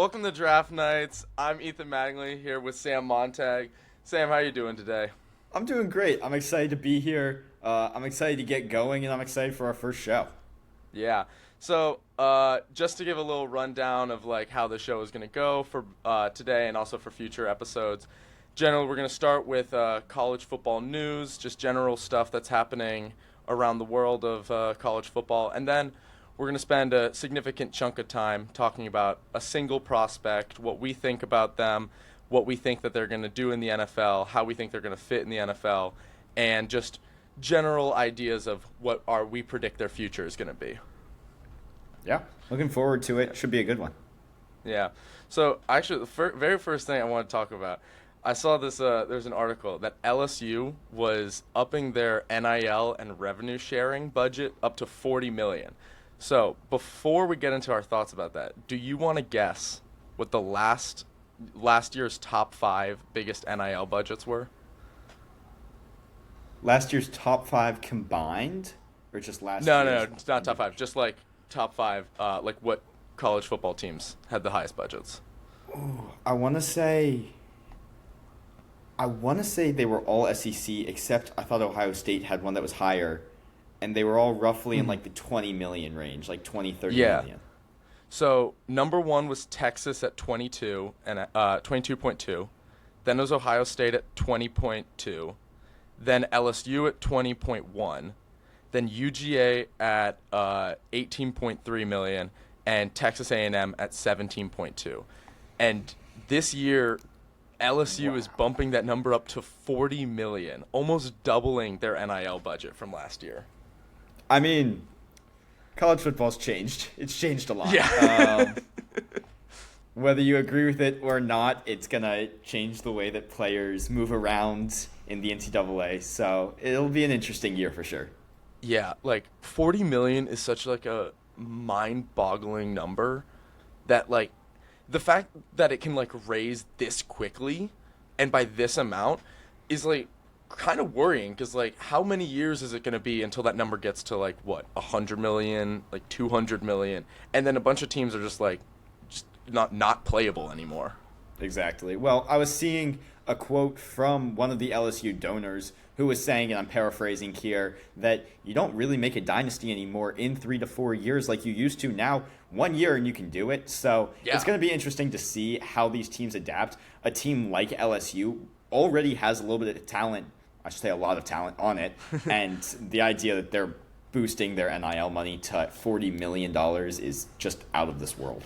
Welcome to Draft Nights. I'm Ethan Mattingly here with Sam Montag. Sam, how you doing today? I'm doing great. I'm excited to be here. I'm excited to get going, and I'm excited for our first show. Yeah. Just to give a little rundown of like how the show is going to go for today and also for future episodes. Generally, we're going to start with college football news, just general stuff that's happening around the world of college football, and then we're going to spend a significant chunk of time talking about a single prospect, what we think about them, what we think that they're going to do in the NFL, how we think they're going to fit in the NFL, and just general ideas of what we predict their future is going to be. Yeah, looking forward to it. Should be a good one. Yeah. So actually, the very first thing I want to talk about, I saw this. There's an article that LSU was upping their NIL and revenue sharing budget up to 40 million. So before we get into our thoughts about that, do you want to guess what the last year's top five biggest NIL budgets were? Last year's top five combined, or just last No, year's? it's not top five. Just like top five, like what college football teams had the highest budgets. I want to say. I want to say they were all SEC, except I thought Ohio State had one that was higher, and they were all roughly in like the 20 million range, like 20, 30 Yeah. million. So number one was Texas at 22 and 22.2. Then it was Ohio State at 20.2. Then LSU at 20.1. Then UGA at 18.3 million, and Texas A&M at 17.2. And this year, LSU is bumping that number up to 40 million, almost doubling their NIL budget from last year. I mean, college football's changed. It's changed a lot. Yeah. Whether you agree with it or not, it's going to change the way that players move around in the NCAA. So it'll be an interesting year for sure. Yeah, like 40 million is such like a mind-boggling number that like the fact that it can like raise this quickly and by this amount is like kind of worrying because like how many years is it going to be until that number gets to like what 100 million, like 200 million, and then a bunch of teams are just like just not playable anymore. Exactly. Well, I was seeing a quote from one of the LSU donors who was saying, and I'm paraphrasing here, that you don't really make a dynasty anymore in 3 to 4 years like you used to. Now, 1 year and you can do it. So Yeah. it's going to be interesting to see how these teams adapt. A team like LSU already has a little bit of talent, I should say a lot of talent on it. And the idea that they're boosting their NIL money to $40 million is just out of this world.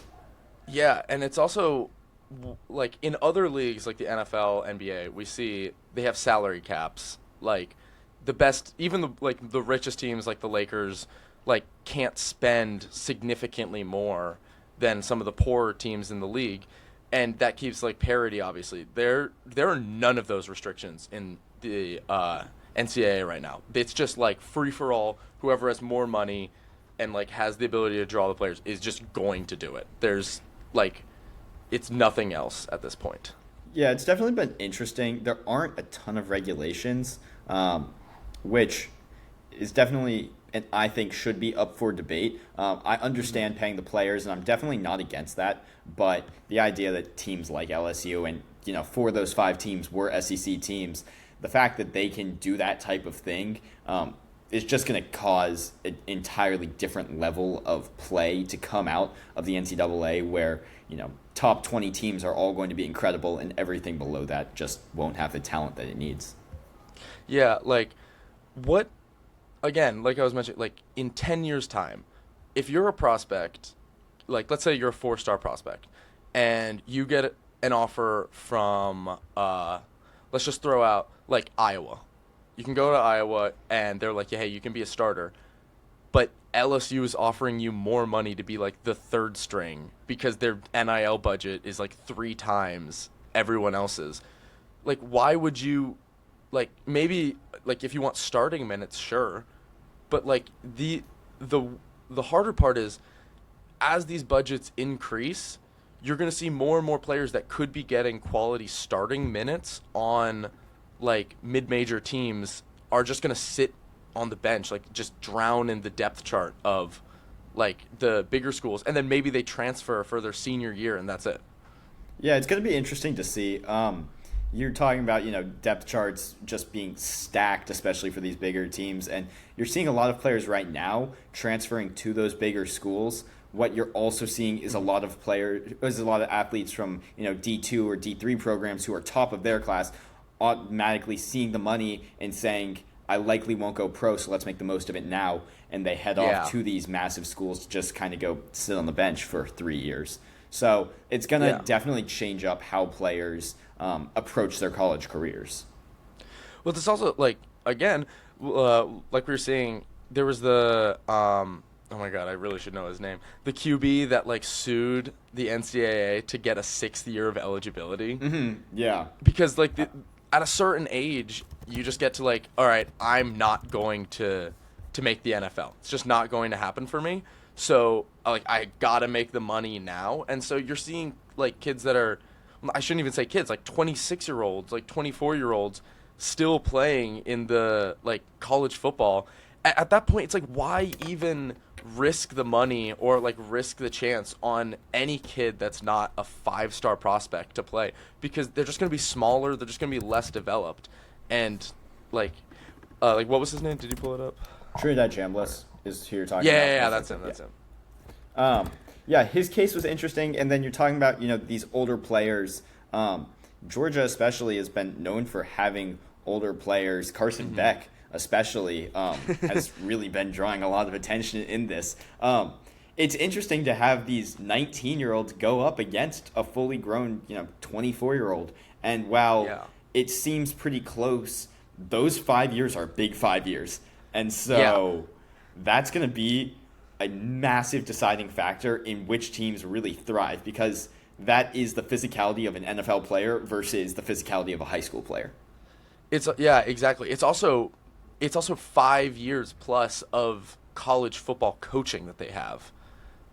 Yeah, and it's also like in other leagues like the NFL, NBA, we see they have salary caps. Like the best, even the richest teams like the Lakers, like can't spend significantly more than some of the poorer teams in the league, and that keeps like parity. Obviously, there are none of those restrictions in the NCAA right now. It's just like free for all. Whoever has more money and like has the ability to draw the players is just going to do it. There's like it's nothing else at this point. Yeah, it's definitely been interesting. There aren't a ton of regulations, which is definitely, and I think should be up for debate. I understand paying the players, and I'm definitely not against that. But the idea that teams like LSU and 4 of those 5 teams were SEC teams, the fact that they can do that type of thing is just going to cause an entirely different level of play to come out of the NCAA, where top 20 teams are all going to be incredible, and everything below that just won't have the talent that it needs. Yeah, like what again, like I was mentioning, like in 10 years time, if you're a prospect, like let's say you're a 4-star prospect and you get an offer from let's just throw out like Iowa. You can go to Iowa and they're like, yeah, "Hey, you can be a starter." But LSU is offering you more money to be like the third string because their NIL budget is like 3 times everyone else's. Like, why would you, like, maybe, like, if you want starting minutes, sure. But, like, the harder part is as these budgets increase, you're going to see more and more players that could be getting quality starting minutes on, like, mid-major teams are just going to sit on the bench, like just drown in the depth chart of like the bigger schools, and then maybe they transfer for their senior year, and that's it. Yeah, it's going to be interesting to see. You're talking about, depth charts just being stacked, especially for these bigger teams, and you're seeing a lot of players right now transferring to those bigger schools. What you're also seeing is a lot of athletes from D2 or D3 programs who are top of their class, automatically seeing the money and saying, "I likely won't go pro, so let's make the most of it now," and they head off Yeah, to these massive schools to just kind of go sit on the bench for 3 years. So it's going to yeah. definitely change up how players approach their college careers. Well, this also like again, like we were saying, there was the oh my god, I really should know his name. The QB that like sued the NCAA to get a sixth year of eligibility Yeah. because like at a certain age, you just get to like, all right, I'm not going to make the NFL. It's just not going to happen for me. So like I gotta make the money now, and so you're seeing like kids that are, I shouldn't even say kids, like 26-year-olds, like 24-year-olds still playing in the like college football. At that point, it's like, why even risk the money or like risk the chance on any kid that's not a 5-star prospect to play? Because they're just going to be smaller, they're just going to be less developed. And like what was his name? Did you pull it up? Trinidad Chambliss is who you're talking Yeah, about. yeah, yeah, I that's think. him. That's him. Yeah, his case was interesting. And then you're talking about, these older players. Georgia especially has been known for having older players. Carson Beck especially has really been drawing a lot of attention in this. It's interesting to have these 19-year-olds go up against a fully grown, 24-year-old. And while Yeah. it seems pretty close, those 5 years are big 5 years. And Yeah. so that's going to be a massive deciding factor in which teams really thrive, because that is the physicality of an NFL player versus the physicality of a high school player. It's yeah, exactly. It's also 5 years plus of college football coaching that they have.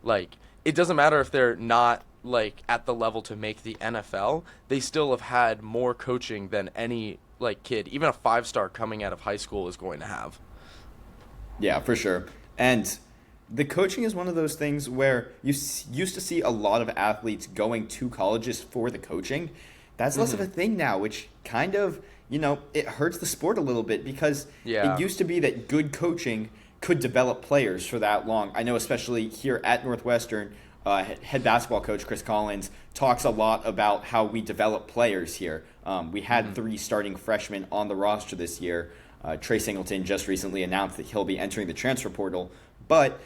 Like it doesn't matter if they're not like at the level to make the NFL, they still have had more coaching than any like kid, even a 5-star coming out of high school is going to have. Yeah, for sure. And the coaching is one of those things where used to see a lot of athletes going to colleges for the coaching. That's less of a thing now, which kind of, it hurts the sport a little bit, because Yeah. it used to be that good coaching could develop players for that long. I know especially here at Northwestern, head basketball coach Chris Collins talks a lot about how we develop players here. We had 3 starting freshmen on the roster this year. Trey Singleton just recently announced that he'll be entering the transfer portal. But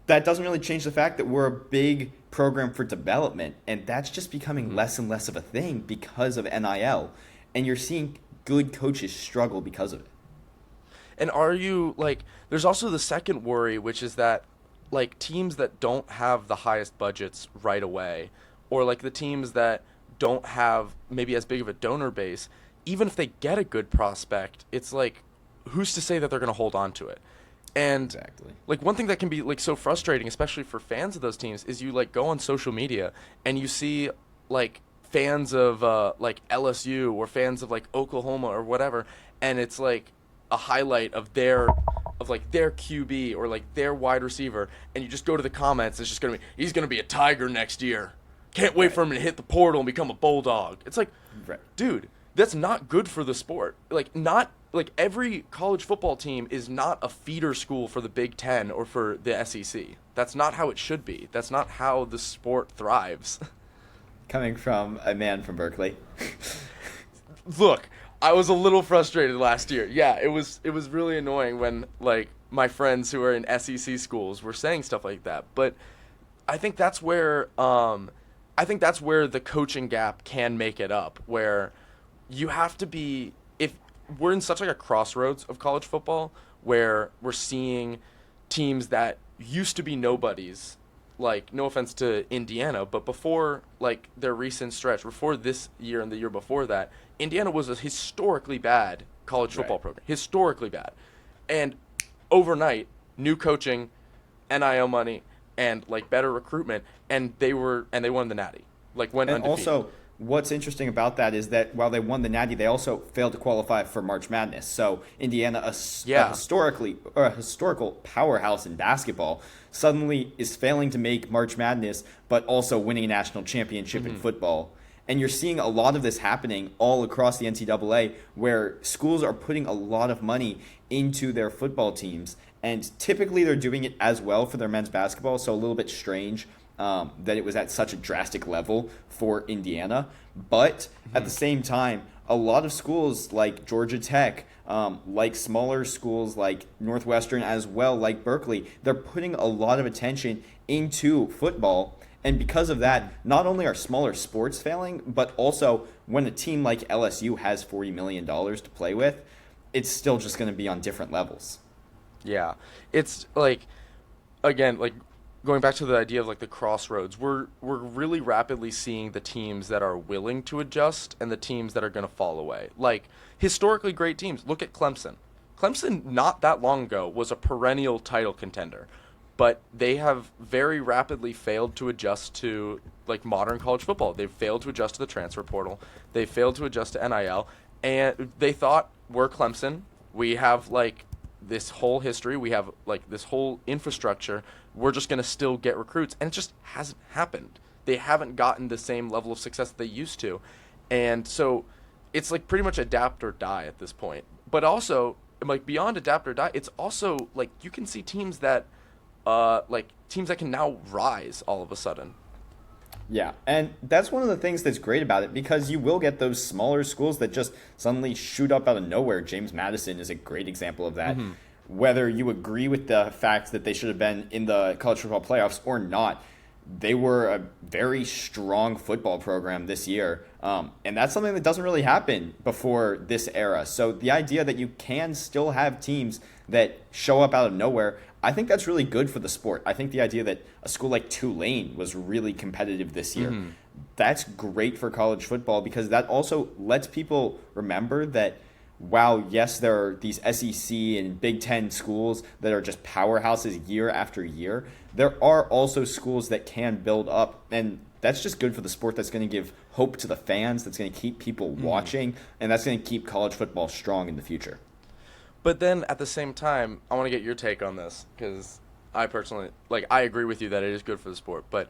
that doesn't really change the fact that we're a big program for development, and that's just becoming less and less of a thing because of NIL. And you're seeing good coaches struggle because of it. And are you like there's also the second worry, which is that like teams that don't have the highest budgets right away, or like the teams that don't have maybe as big of a donor base, even if they get a good prospect, it's like who's to say that they're going to hold on to it? And Exactly. like one thing that can be like so frustrating, especially for fans of those teams, is you like go on social media and you see like fans of like LSU or fans of like Oklahoma or whatever, and it's like a highlight of their QB or like their wide receiver, and you just go to the comments, it's just gonna be he's gonna be a Tiger next year. Can't wait for him to hit the portal and become a Bulldog. It's like, Right. dude, that's not good for the sport. Like not like every college football team is not a feeder school for the Big Ten or for the SEC. That's not how it should be. That's not how the sport thrives. Coming from a man from Berkeley. Look, I was a little frustrated last year. Yeah, it was really annoying when like my friends who are in SEC schools were saying stuff like that. But I think that's where the coaching gap can make it up, where you have to be, if we're in such like a crossroads of college football where we're seeing teams that used to be nobodies, like no offense to Indiana, but before like their recent stretch, before this year and the year before that, Indiana was a historically bad college football Right. program, historically bad. And overnight, new coaching, NIL money, and like better recruitment, and they won the Natty, like went And undefeated. also, what's interesting about that is that while they won the Natty, they also failed to qualify for March Madness. So Indiana, a Yeah. historically or a historical powerhouse in basketball, suddenly is failing to make March Madness, but also winning a national championship in football. And you're seeing a lot of this happening all across the NCAA, where schools are putting a lot of money into their football teams. And typically they're doing it as well for their men's basketball, so a little bit strange that it was at such a drastic level for Indiana. But at the same time, a lot of schools like Georgia Tech, like smaller schools like Northwestern as well, like Berkeley, they're putting a lot of attention into football. And because of that, not only are smaller sports failing, but also when a team like LSU has $40 million to play with, it's still just going to be on different levels. Yeah. It's like, again, like going back to the idea of like the crossroads, we're really rapidly seeing the teams that are willing to adjust and the teams that are going to fall away. Like historically great teams. Look at Clemson. Clemson not that long ago was a perennial title contender, but they have very rapidly failed to adjust to like modern college football. They've failed to adjust to the transfer portal. They failed to adjust to NIL, and they thought we're Clemson. We have like this whole history. We have like this whole infrastructure. We're just going to still get recruits. And it just hasn't happened. They haven't gotten the same level of success that they used to. And so it's like pretty much adapt or die at this point. But also, like beyond adapt or die, it's also like you can see teams that teams that can now rise all of a sudden. Yeah, and that's one of the things that's great about it because you will get those smaller schools that just suddenly shoot up out of nowhere. James Madison is a great example of that. Whether you agree with the fact that they should have been in the college football playoffs or not, they were a very strong football program this year. And that's something that doesn't really happen before this era. So the idea that you can still have teams that show up out of nowhere, I think that's really good for the sport. I think the idea that a school like Tulane was really competitive this year, that's great for college football because that also lets people remember that while, yes, there are these SEC and Big Ten schools that are just powerhouses year after year, there are also schools that can build up. And that's just good for the sport. That's going to give hope to the fans. That's going to keep people watching. And that's going to keep college football strong in the future. But then at the same time, I want to get your take on this because I personally like I agree with you that it is good for the sport. But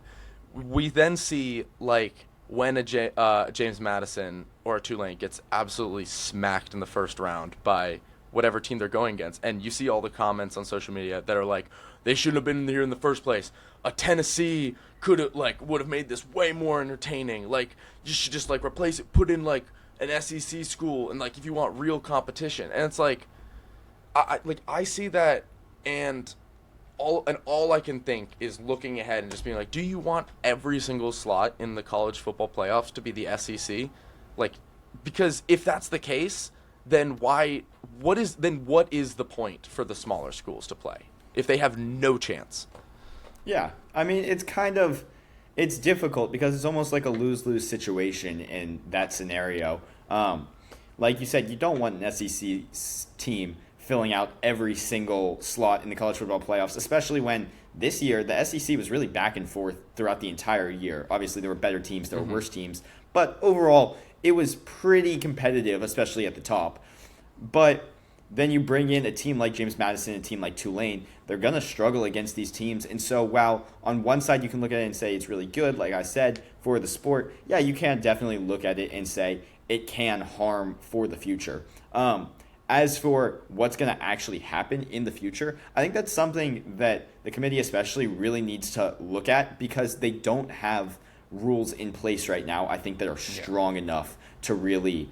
we then see like when James Madison or a Tulane gets absolutely smacked in the first round by whatever team they're going against, and you see all the comments on social media that are like, they shouldn't have been here in the first place. A Tennessee could have would have made this way more entertaining. Like you should just like replace it, put in like an SEC school, and like if you want real competition, and it's like. I see that, and all I can think is looking ahead and just being like, do you want every single slot in the college football playoffs to be the SEC? Like, because if that's the case, then what is the point for the smaller schools to play if they have no chance? Yeah, I mean, it's difficult because it's almost like a lose-lose situation in that scenario. Like you said, you don't want an SEC team filling out every single slot in the college football playoffs, especially when this year the SEC was really back and forth throughout the entire year. Obviously, there were better teams, there were worse teams, but overall, it was pretty competitive, especially at the top. But then you bring in a team like James Madison, a team like Tulane, they're going to struggle against these teams. And so while on one side you can look at it and say it's really good, like I said, for the sport, yeah, you can definitely look at it and say it can harm for the future. As for what's going to actually happen in the future, I think that's something that the committee especially really needs to look at because they don't have rules in place right now, I think, that are strong enough to really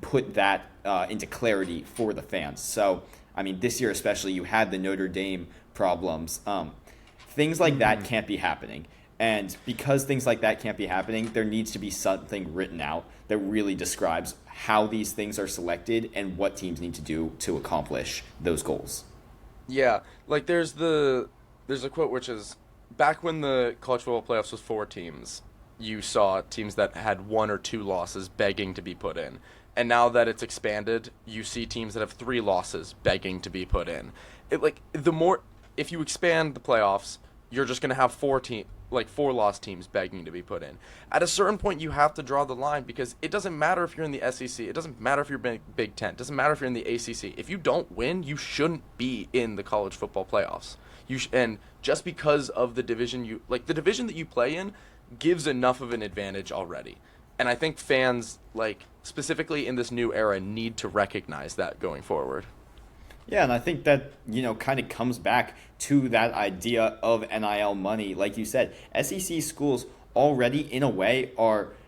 put that into clarity for the fans. So, I mean, this year especially, you had the Notre Dame problems. Things like that can't be happening. And because things like that can't be happening, there needs to be something written out that really describes how these things are selected and what teams need to do to accomplish those goals. Yeah, like there's a quote which is back when the college football playoffs was 4 teams, you saw teams that had 1 or 2 losses begging to be put in. And now that it's expanded, you see teams that have 3 losses begging to be put in. If you expand the playoffs, you're just going to have like 4 loss teams begging to be put in. At a certain point, you have to draw the line because it doesn't matter if you're in the SEC. It doesn't matter if you're Big Ten. It doesn't matter if you're in the ACC. If you don't win, you shouldn't be in the college football playoffs. And just because of the division the division that you play in gives enough of an advantage already. And I think fans, like specifically in this new era, need to recognize that going forward. Yeah, and I think that, kind of comes back to that idea of NIL money. Like you said, SEC schools already, in a way,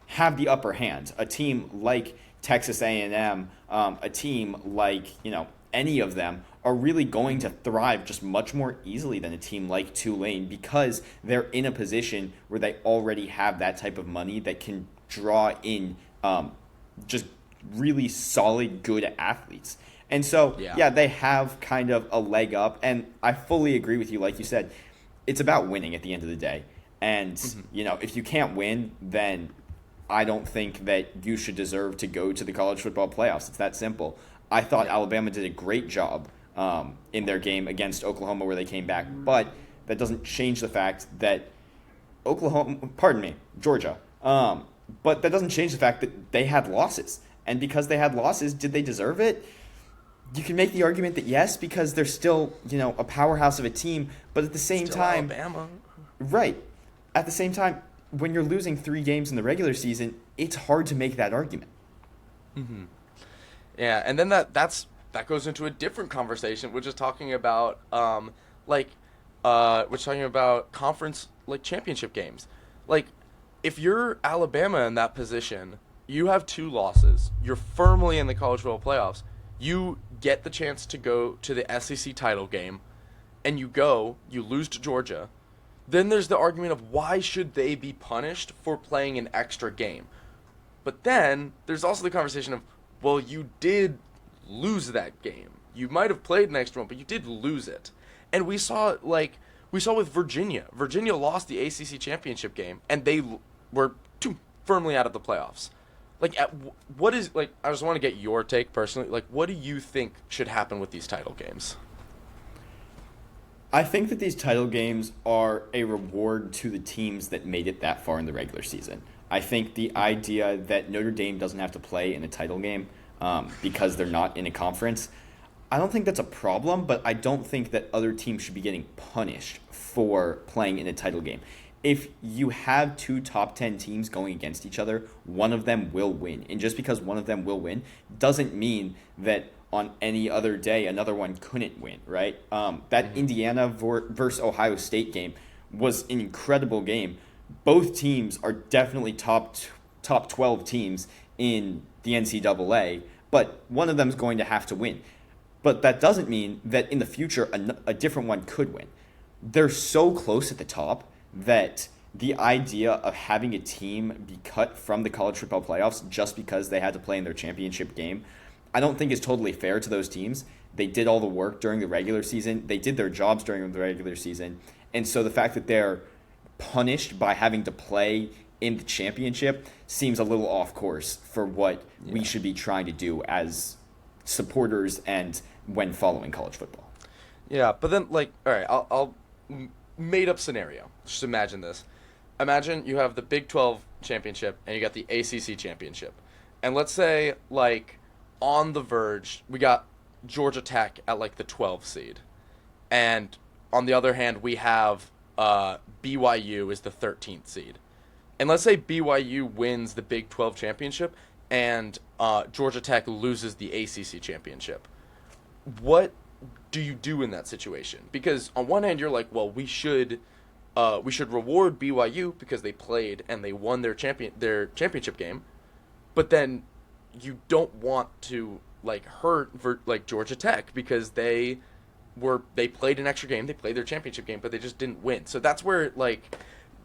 have the upper hand. A team like Texas A&M, a team like, any of them are really going to thrive just much more easily than a team like Tulane because they're in a position where they already have that type of money that can draw in just really solid, good athletes. And so, yeah, they have kind of a leg up. And I fully agree with you. Like you said, it's about winning at the end of the day. And, if you can't win, then I don't think that you should deserve to go to the college football playoffs. It's that simple. I thought Alabama did a great job in their game against Oklahoma where they came back. But that doesn't change the fact that Georgia. But that doesn't change the fact that they had losses. And because they had losses, did they deserve it? You can make the argument that yes, because they're still, a powerhouse of a team. But at the same time, Alabama. Right. At the same time, when you're losing 3 games in the regular season, it's hard to make that argument. Mm-hmm. Yeah, and then that goes into a different conversation, which is talking about we're talking about conference championship games. Like, if you're Alabama in that position, you have 2 losses. You're firmly in the college football playoffs. You get the chance to go to the SEC title game, and you lose to Georgia. Then there's the argument of why should they be punished for playing an extra game? But then there's also the conversation of, well, you did lose that game. You might have played an extra one, but you did lose it. And we saw with Virginia. Virginia lost the ACC championship game, and they were too firmly out of the playoffs. I just want to get your take personally. What do you think should happen with these title games? I think that these title games are a reward to the teams that made it that far in the regular season. I think the idea that Notre Dame doesn't have to play in a title game because they're not in a conference, I don't think that's a problem, but I don't think that other teams should be getting punished for playing in a title game. If you have 2 top 10 teams going against each other, one of them will win. And just because one of them will win doesn't mean that on any other day another one couldn't win, right? That Indiana versus Ohio State game was an incredible game. Both teams are definitely top 12 teams in the NCAA, but one of them is going to have to win. But that doesn't mean that in the future a different one could win. They're so close at the top that the idea of having a team be cut from the college football playoffs just because they had to play in their championship game, I don't think is totally fair to those teams. They did all the work during the regular season. They did their jobs during the regular season. And so the fact that they're punished by having to play in the championship seems a little off course for what we should be trying to do as supporters and when following college football. Yeah, but then, all right, I'll made up scenario. Just imagine this. Imagine you have the Big 12 championship and you got the ACC championship. And let's say, on the verge, we got Georgia Tech at, the 12 seed. And on the other hand, we have BYU is the 13th seed. And let's say BYU wins the Big 12 championship and Georgia Tech loses the ACC championship. What do you do in that situation? Because on one hand, you're like, well, we should reward BYU because they played and they won their championship game, but then you don't want to hurt Georgia Tech because they played an extra game, they played their championship game, but they just didn't win. So that's where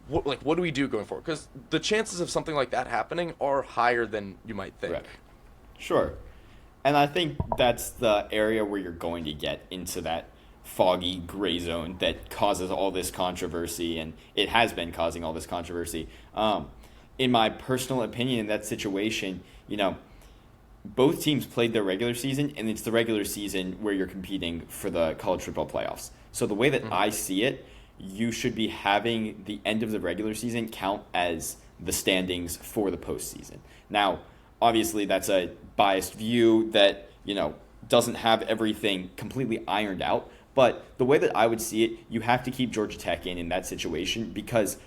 what do we do going forward? Because the chances of something like that happening are higher than you might think. Right. Sure. And I think that's the area where you're going to get into that foggy gray zone that causes all this controversy, and it has been causing all this controversy. In my personal opinion, in that situation, both teams played their regular season, and it's the regular season where you're competing for the college football playoffs. So the way that I see it, you should be having the end of the regular season count as the standings for the postseason. Now, obviously, that's a biased view that, doesn't have everything completely ironed out. But the way that I would see it, you have to keep Georgia Tech in that situation because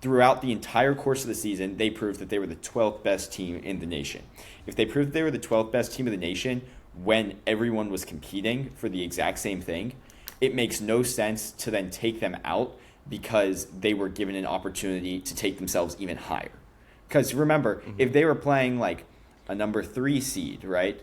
throughout the entire course of the season, they proved that they were the 12th best team in the nation. If they proved that they were the 12th best team in the nation when everyone was competing for the exact same thing, it makes no sense to then take them out because they were given an opportunity to take themselves even higher. Because remember, if they were playing like a number 3 seed, right,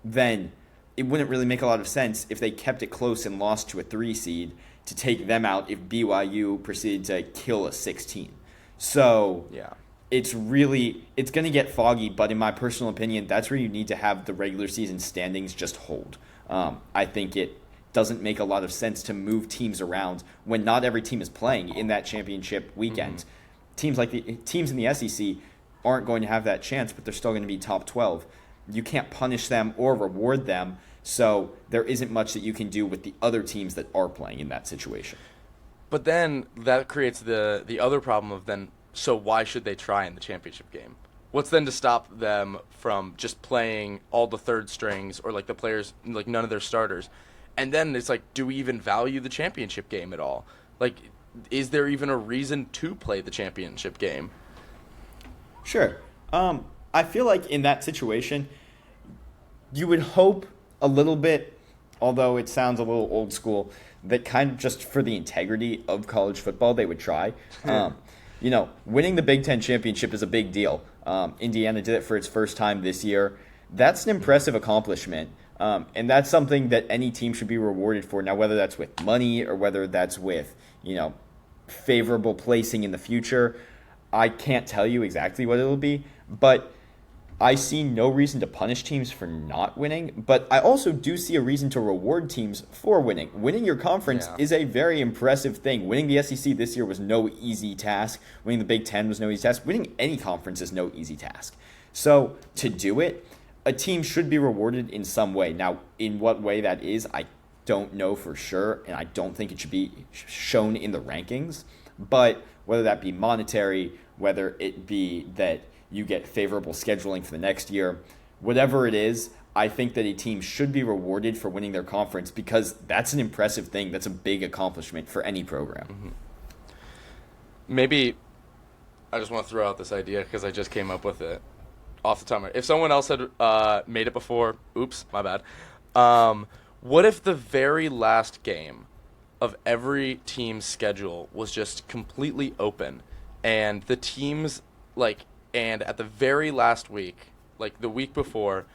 then it wouldn't really make a lot of sense if they kept it close and lost to a 3 seed to take them out if BYU proceeded to kill a 16. So Yeah. it's going to get foggy, but in my personal opinion, that's where you need to have the regular season standings just hold. I think it doesn't make a lot of sense to move teams around when not every team is playing in that championship weekend. Teams in the SEC aren't going to have that chance, but they're still going to be top 12. You can't punish them or reward them, so there isn't much that you can do with the other teams that are playing in that situation. But then that creates the other problem of then, so why should they try in the championship game? What's then to stop them from just playing all the third strings or like the players, like none of their starters? And then it's like, do we even value the championship game at all? Like, is there even a reason to play the championship game? Sure. I feel like in that situation, you would hope a little bit, although it sounds a little old school, that kind of just for the integrity of college football, they would try. Winning the Big Ten championship is a big deal. Indiana did it for its first time this year. That's an impressive accomplishment. And that's something that any team should be rewarded for. Now, whether that's with money or whether that's with, favorable placing in the future, I can't tell you exactly what it'll be. But I see no reason to punish teams for not winning, but I also do see a reason to reward teams for winning. Winning your conference is a very impressive thing. Winning the SEC this year was no easy task. Winning the Big Ten was no easy task. Winning any conference is no easy task. So to do it, a team should be rewarded in some way. Now, in what way that is, I don't know for sure, and I don't think it should be shown in the rankings. But whether that be monetary, whether it be that you get favorable scheduling for the next year, whatever it is, I think that a team should be rewarded for winning their conference because that's an impressive thing. That's a big accomplishment for any program. Maybe I just want to throw out this idea because I just came up with it off the top of my head. If someone else had made it before, oops, my bad. What if the very last game of every team's schedule was just completely open and the teams and at the very last week, like the week before,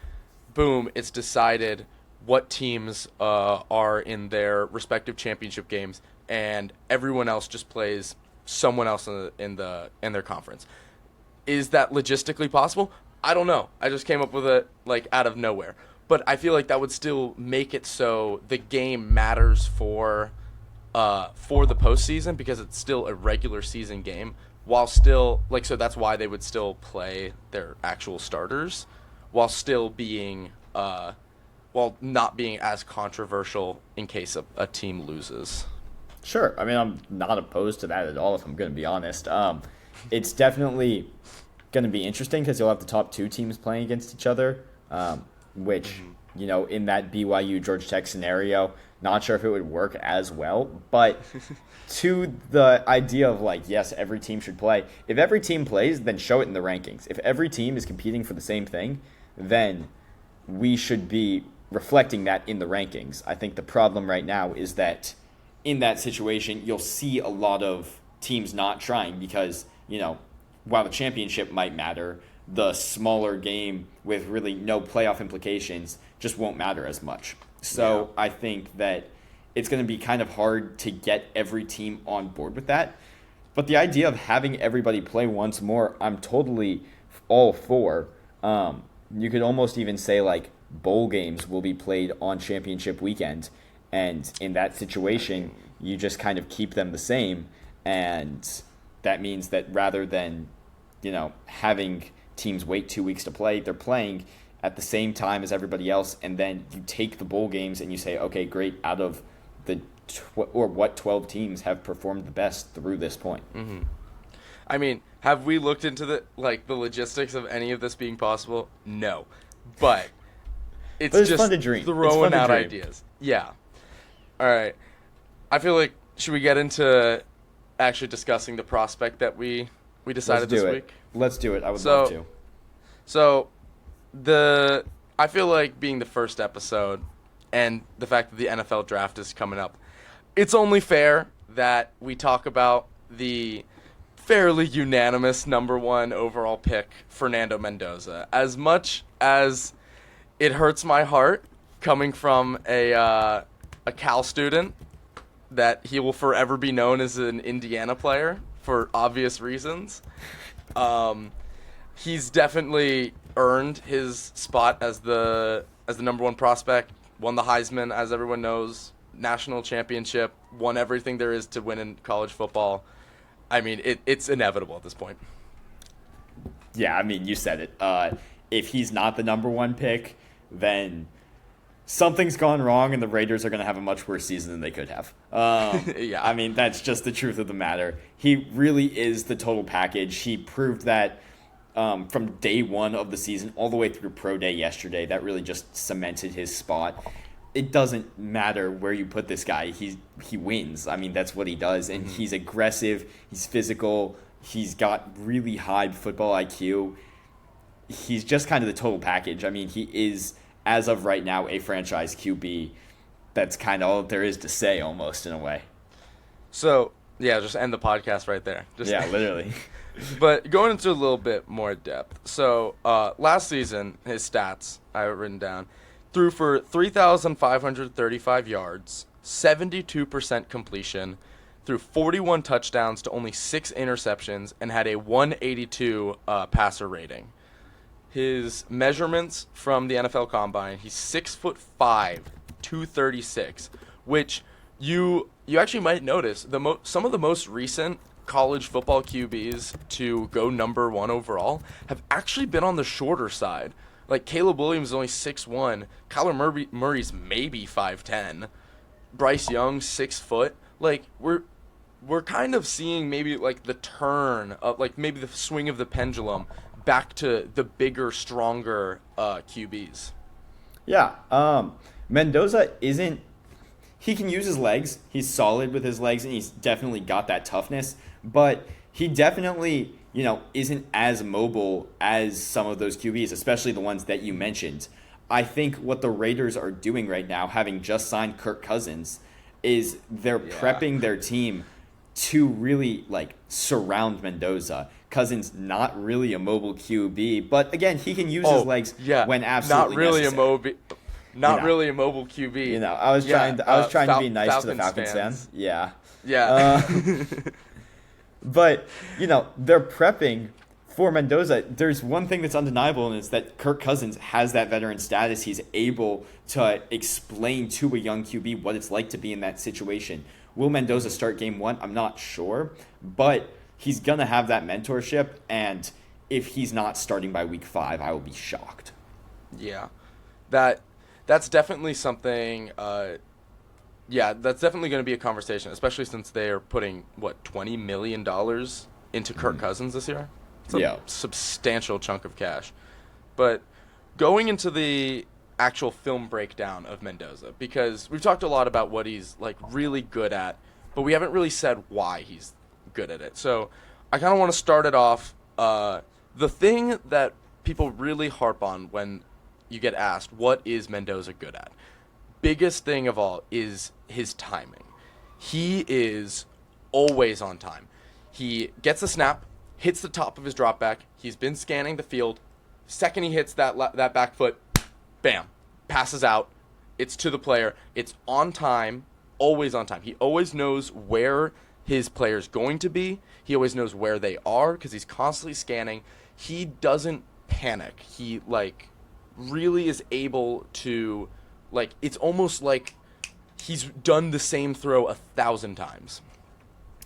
boom, it's decided what teams are in their respective championship games, and everyone else just plays someone else in their conference. Is that logistically possible? I don't know. I just came up with it out of nowhere. But I feel like that would still make it so the game matters for the postseason because it's still a regular season game. While still, so that's why they would still play their actual starters, while still being, while not being as controversial in case a team loses. Sure. I mean, I'm not opposed to that at all, if I'm going to be honest. It's definitely going to be interesting because you'll have the top 2 teams playing against each other, which, in that BYU Georgia Tech scenario, not sure if it would work as well, but to the idea of yes, every team should play. If every team plays, then show it in the rankings. If every team is competing for the same thing, then we should be reflecting that in the rankings. I think the problem right now is that in that situation, you'll see a lot of teams not trying because, while the championship might matter, the smaller game with really no playoff implications just won't matter as much. So I think that it's going to be kind of hard to get every team on board with that. But the idea of having everybody play once more, I'm totally all for. You could almost even say bowl games will be played on championship weekend. And in that situation, you just kind of keep them the same. And that means that rather than, having teams wait 2 weeks to play, they're playing at the same time as everybody else, and then you take the bowl games and you say, okay, great, out of the or what 12 teams have performed the best through this point. I mean, have we looked into the logistics of any of this being possible? No, but it's But it's just fun to dream. It's throwing fun to out dream. ideas. Yeah. All right. I feel like should we get into actually discussing the prospect that we decided Let's do this it. week? Let's do it. I would So- love to. So, I feel like being the first episode and the fact that the NFL draft is coming up, it's only fair that we talk about the fairly unanimous number 1 overall pick, Fernando Mendoza. As much as it hurts my heart coming from a Cal student that he will forever be known as an Indiana player for obvious reasons. He's definitely earned his spot as the number 1 prospect. Won the Heisman, as everyone knows, national championship, won everything there is to win in college football. I mean, it's inevitable at this point. Yeah, I mean, you said it. If he's not the number 1 pick, then something's gone wrong, and the Raiders are going to have a much worse season than they could have. Yeah. I mean, that's just the truth of the matter. He really is the total package. He proved that from day 1 of the season all the way through Pro Day yesterday. That really just cemented his spot. It doesn't matter where you put this guy. He wins. I mean, that's what he does. And he's aggressive. He's physical. He's got really high football IQ. He's just kind of the total package. I mean, he is, as of right now, a franchise QB. That's kind of all there is to say, almost, in a way. So, yeah, just end the podcast right there. Yeah, literally. But going into a little bit more depth. So, last season, his stats, I have written down, threw for 3,535 yards, 72% completion, threw 41 touchdowns to only 6 interceptions, and had a 182 passer rating. His measurements from the NFL Combine, he's 6'5", 236, which you actually might notice some of the most recent college football QBs to go number 1 overall have actually been on the shorter side. Like Caleb Williams is only 6'1", Kyler Murray's maybe 5'10", Bryce Young 6 foot. Like we're kind of seeing maybe like the turn of like maybe the swing of the pendulum back to the bigger, stronger QBs. Yeah. Mendoza isn't. He can use his legs. He's solid with his legs, and he's definitely got that toughness. But he definitely, isn't as mobile as some of those QBs, especially the ones that you mentioned. I think what the Raiders are doing right now, having just signed Kirk Cousins, is they're prepping their team to really surround Mendoza. Cousins not really a mobile QB, but again, he can use his legs when absolutely not really necessary. Not really a mobile QB. I was trying to be nice to the Falcons Falcons fans. fans. Yeah. Yeah. But, they're prepping for Mendoza. There's one thing that's undeniable, and it's that Kirk Cousins has that veteran status. He's able to explain to a young QB what it's like to be in that situation. Will Mendoza start game 1? I'm not sure, but he's going to have that mentorship, and if he's not starting by week 5, I will be shocked. Yeah. That's definitely something that's definitely going to be a conversation, especially since they are putting $20 million into Kirk Cousins this year. It's a substantial chunk of cash. But going into the actual film breakdown of Mendoza, because we've talked a lot about what he's really good at, but we haven't really said why he's good at it. So I kind of want to start it off. The thing that people really harp on when you get asked, what is Mendoza good at? Biggest thing of all is his timing. He is always on time. He gets the snap, hits the top of his drop back. He's been scanning the field. Second he hits that back foot, bam, passes out. It's to the player. It's on time, always on time. He always knows where his player's going to be. He always knows where they are because he's constantly scanning. He doesn't panic. He really is able to it's almost like he's done the same throw 1,000 times.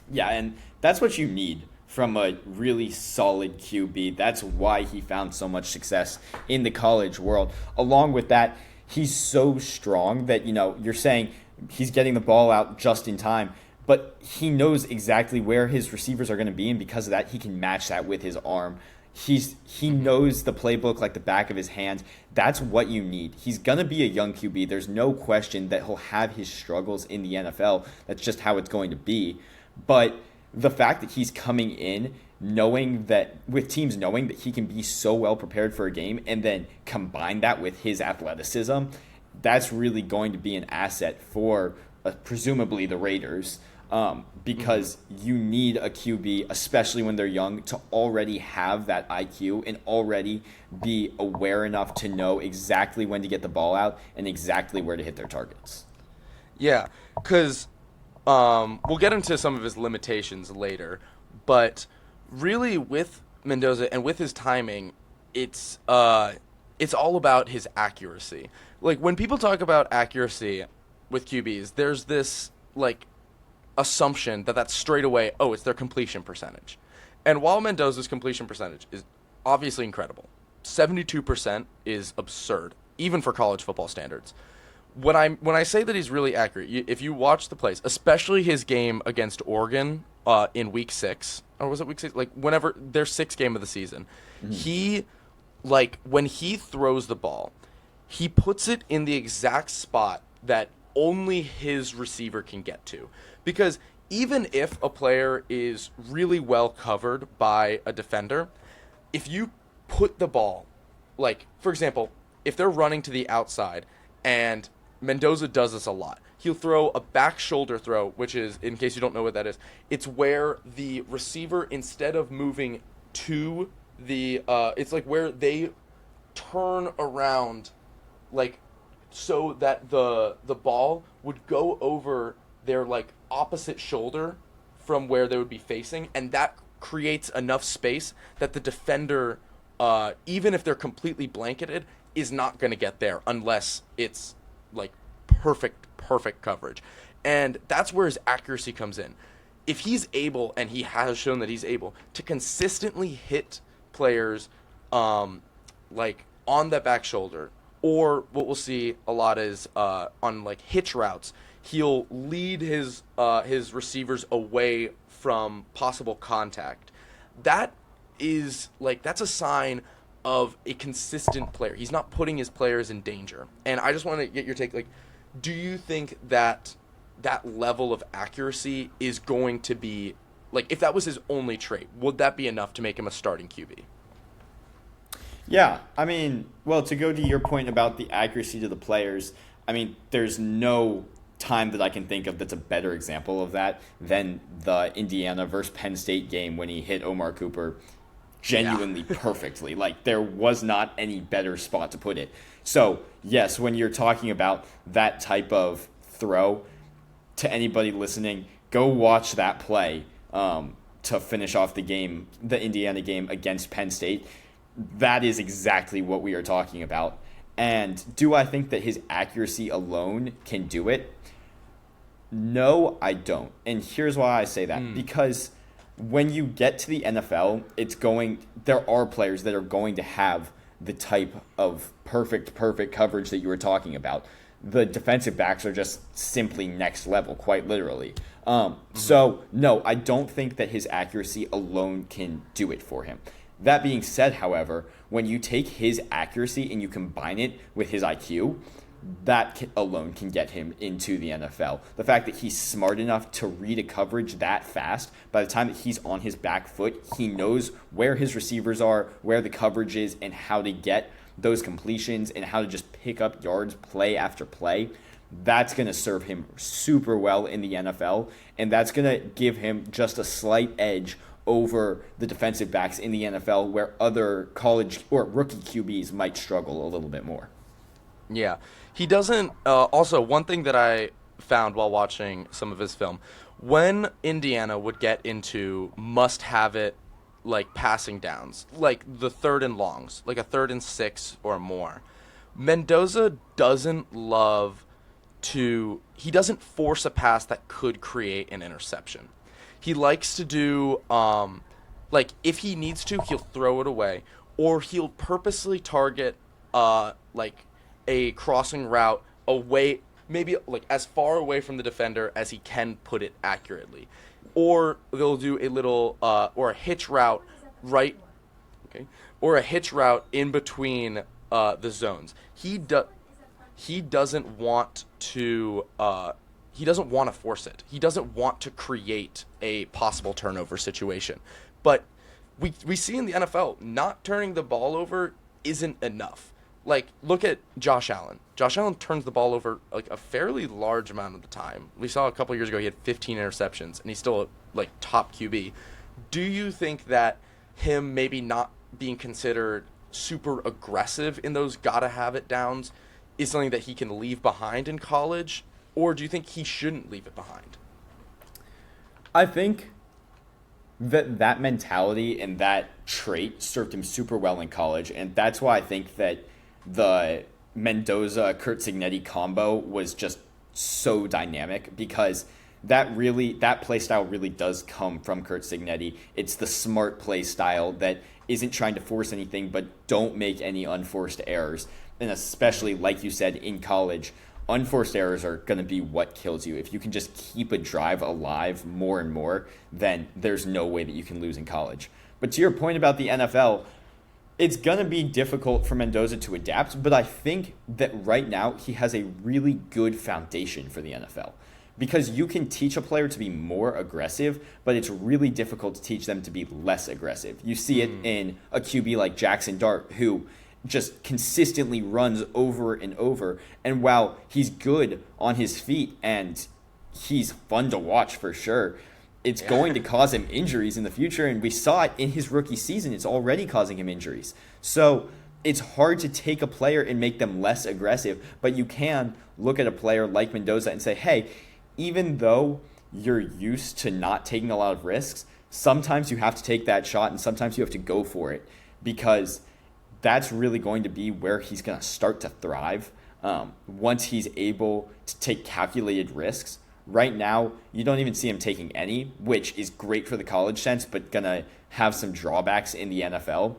Yeah, and that's what you need from a really solid QB. That's why he found so much success in the college world. Along with that, he's so strong that, you're saying he's getting the ball out just in time. But he knows exactly where his receivers are going to be, and because of that, he can match that with his arm. He knows the playbook like the back of his hand. That's what you need. He's gonna be a young QB. There's no question that he'll have his struggles in the NFL. That's just how it's going to be. But the fact that he's coming in knowing that with teams knowing that he can be so well prepared for a game and then combine that with his athleticism, that's really going to be an asset for presumably the Raiders. Because you need a QB, especially when they're young, to already have that IQ and already be aware enough to know exactly when to get the ball out and exactly where to hit their targets. Yeah, because we'll get into some of his limitations later, but really with Mendoza and with his timing, it's all about his accuracy. Like when people talk about accuracy with QBs, there's this like assumption that that's straight away, oh, it's their completion percentage. And while Mendoza's completion percentage is obviously incredible, 72% is absurd, even for college football standards. When I say that he's really accurate, if you watch the plays, especially his game against Oregon in week 6, or was it week 6? Like whenever their 6th game of the season, he like when he throws the ball, he puts it in the exact spot that only his receiver can get to. Because even if a player is really well covered by a defender, if you put the ball, like, for example, if they're running to the outside, and Mendoza does this a lot, he'll throw a back shoulder throw, which is, in case you don't know what that is, it's where the receiver, instead of moving to the, it's like where they turn around, like, so that the ball would go over their like opposite shoulder from where they would be facing, and that creates enough space that the defender, even if they're completely blanketed, is not going to get there unless it's like perfect coverage. And that's where his accuracy comes in. If he's able, and he has shown that he's able, to consistently hit players like on that back shoulder, or what we'll see a lot is on like hitch routes, he'll lead his receivers away from possible contact. That is like that's a sign of a consistent player. He's not putting his players in danger. And I just want to get your take. Like, do you think that that level of accuracy is going to be like if that was his only trait, would that be enough to make him a starting QB? Yeah, I mean, well, to go to your point about the accuracy to the players, I mean, there's no time that I can think of that's a better example of that than the Indiana versus Penn State game when he hit Omar Cooper genuinely perfectly. Like, there was not any better spot to put it. So, yes, when you're talking about that type of throw, to anybody listening, go watch that play to finish off the game, the Indiana game against Penn State. That is exactly what we are talking about. And do I think that his accuracy alone can do it? No, I don't. And here's why I say that. Because when you get to the NFL, there are players that are going to have the type of perfect coverage that you were talking about. The defensive backs are just simply next level, quite literally. So, no, I don't think that his accuracy alone can do it for him. That being said, however, when you take his accuracy and you combine it with his IQ, alone can get him into the NFL. The fact that he's smart enough to read a coverage that fast, by the time that he's on his back foot, he knows where his receivers are, where the coverage is, and how to get those completions and how to just pick up yards play after play. That's going to serve him super well in the NFL, and that's going to give him just a slight edge over the defensive backs in the NFL where other college or rookie QBs might struggle a little bit more. Yeah. He doesn't also one thing that I found while watching some of his film, when Indiana would get into must have it like passing downs, like the 3rd and longs, like a 3rd and 6 or more, Mendoza doesn't he doesn't force a pass that could create an interception. He likes to do, like, if he needs to, he'll throw it away. Or he'll purposely target, like, a crossing route away, maybe like as far away from the defender as he can put it accurately, or they'll do a little or a hitch route right, okay, or a hitch route in between the zones. He doesn't want to. He doesn't want to force it. He doesn't want to create a possible turnover situation. But we see in the NFL, not turning the ball over isn't enough. Like, look at Josh Allen. Josh Allen turns the ball over like a fairly large amount of the time. We saw a couple years ago he had 15 interceptions, and he's still a like top QB. Do you think that him maybe not being considered super aggressive in those gotta have it downs is something that he can leave behind in college, or do you think he shouldn't leave it behind? I think that mentality and that trait served him super well in college, and that's why I think that the Mendoza Kurt Signetti combo was just so dynamic, because that play style really does come from Kurt Signetti. It's the smart play style that isn't trying to force anything, but don't make any unforced errors. And especially, like you said, in college, unforced errors are going to be what kills you. If you can just keep a drive alive more and more, then there's no way that you can lose in college. But to your point about the NFL, it's going to be difficult for Mendoza to adapt, but I think that right now he has a really good foundation for the NFL. Because you can teach a player to be more aggressive, but it's really difficult to teach them to be less aggressive. You see it in a QB like Jackson Dart, who just consistently runs over and over. And while he's good on his feet and he's fun to watch for sure, it's going to cause him injuries in the future. And we saw it in his rookie season. It's already causing him injuries. So it's hard to take a player and make them less aggressive, but you can look at a player like Mendoza and say, hey, even though you're used to not taking a lot of risks, sometimes you have to take that shot and sometimes you have to go for it, because that's really going to be where he's going to start to thrive once he's able to take calculated risks. Right now, you don't even see him taking any, which is great for the college sense, but going to have some drawbacks in the NFL.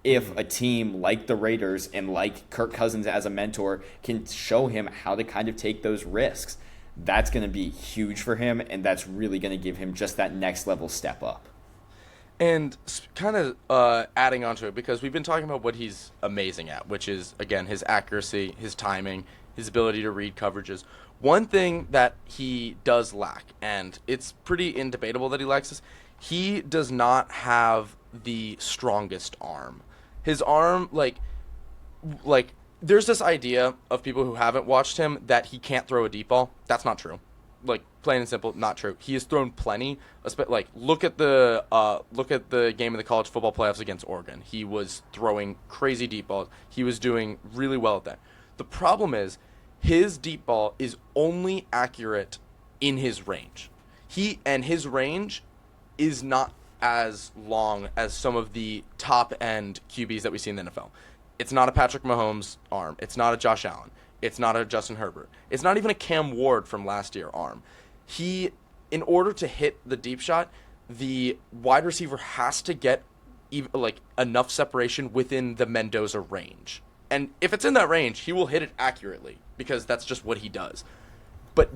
If a team like the Raiders and like Kirk Cousins as a mentor can show him how to kind of take those risks, that's going to be huge for him, and that's really going to give him just that next level step up. And kind of adding on to it, because we've been talking about what he's amazing at, which is, again, his accuracy, his timing, his ability to read coverages. One thing that he does lack, and it's pretty indebatable that he lacks this, he does not have the strongest arm. His arm, like there's this idea of people who haven't watched him that he can't throw a deep ball. That's not true. Like, plain and simple, not true. He has thrown plenty. Like, look at the game of the college football playoffs against Oregon. He was throwing crazy deep balls. He was doing really well at that. The problem is his deep ball is only accurate in his range. His range is not as long as some of the top end QBs that we see in the NFL. It's not a Patrick Mahomes arm. It's not a Josh Allen. It's not a Justin Herbert. It's not even a Cam Ward from last year arm. In order to hit the deep shot, the wide receiver has to get enough separation within the Mendoza range. And if it's in that range, he will hit it accurately, because that's just what he does. But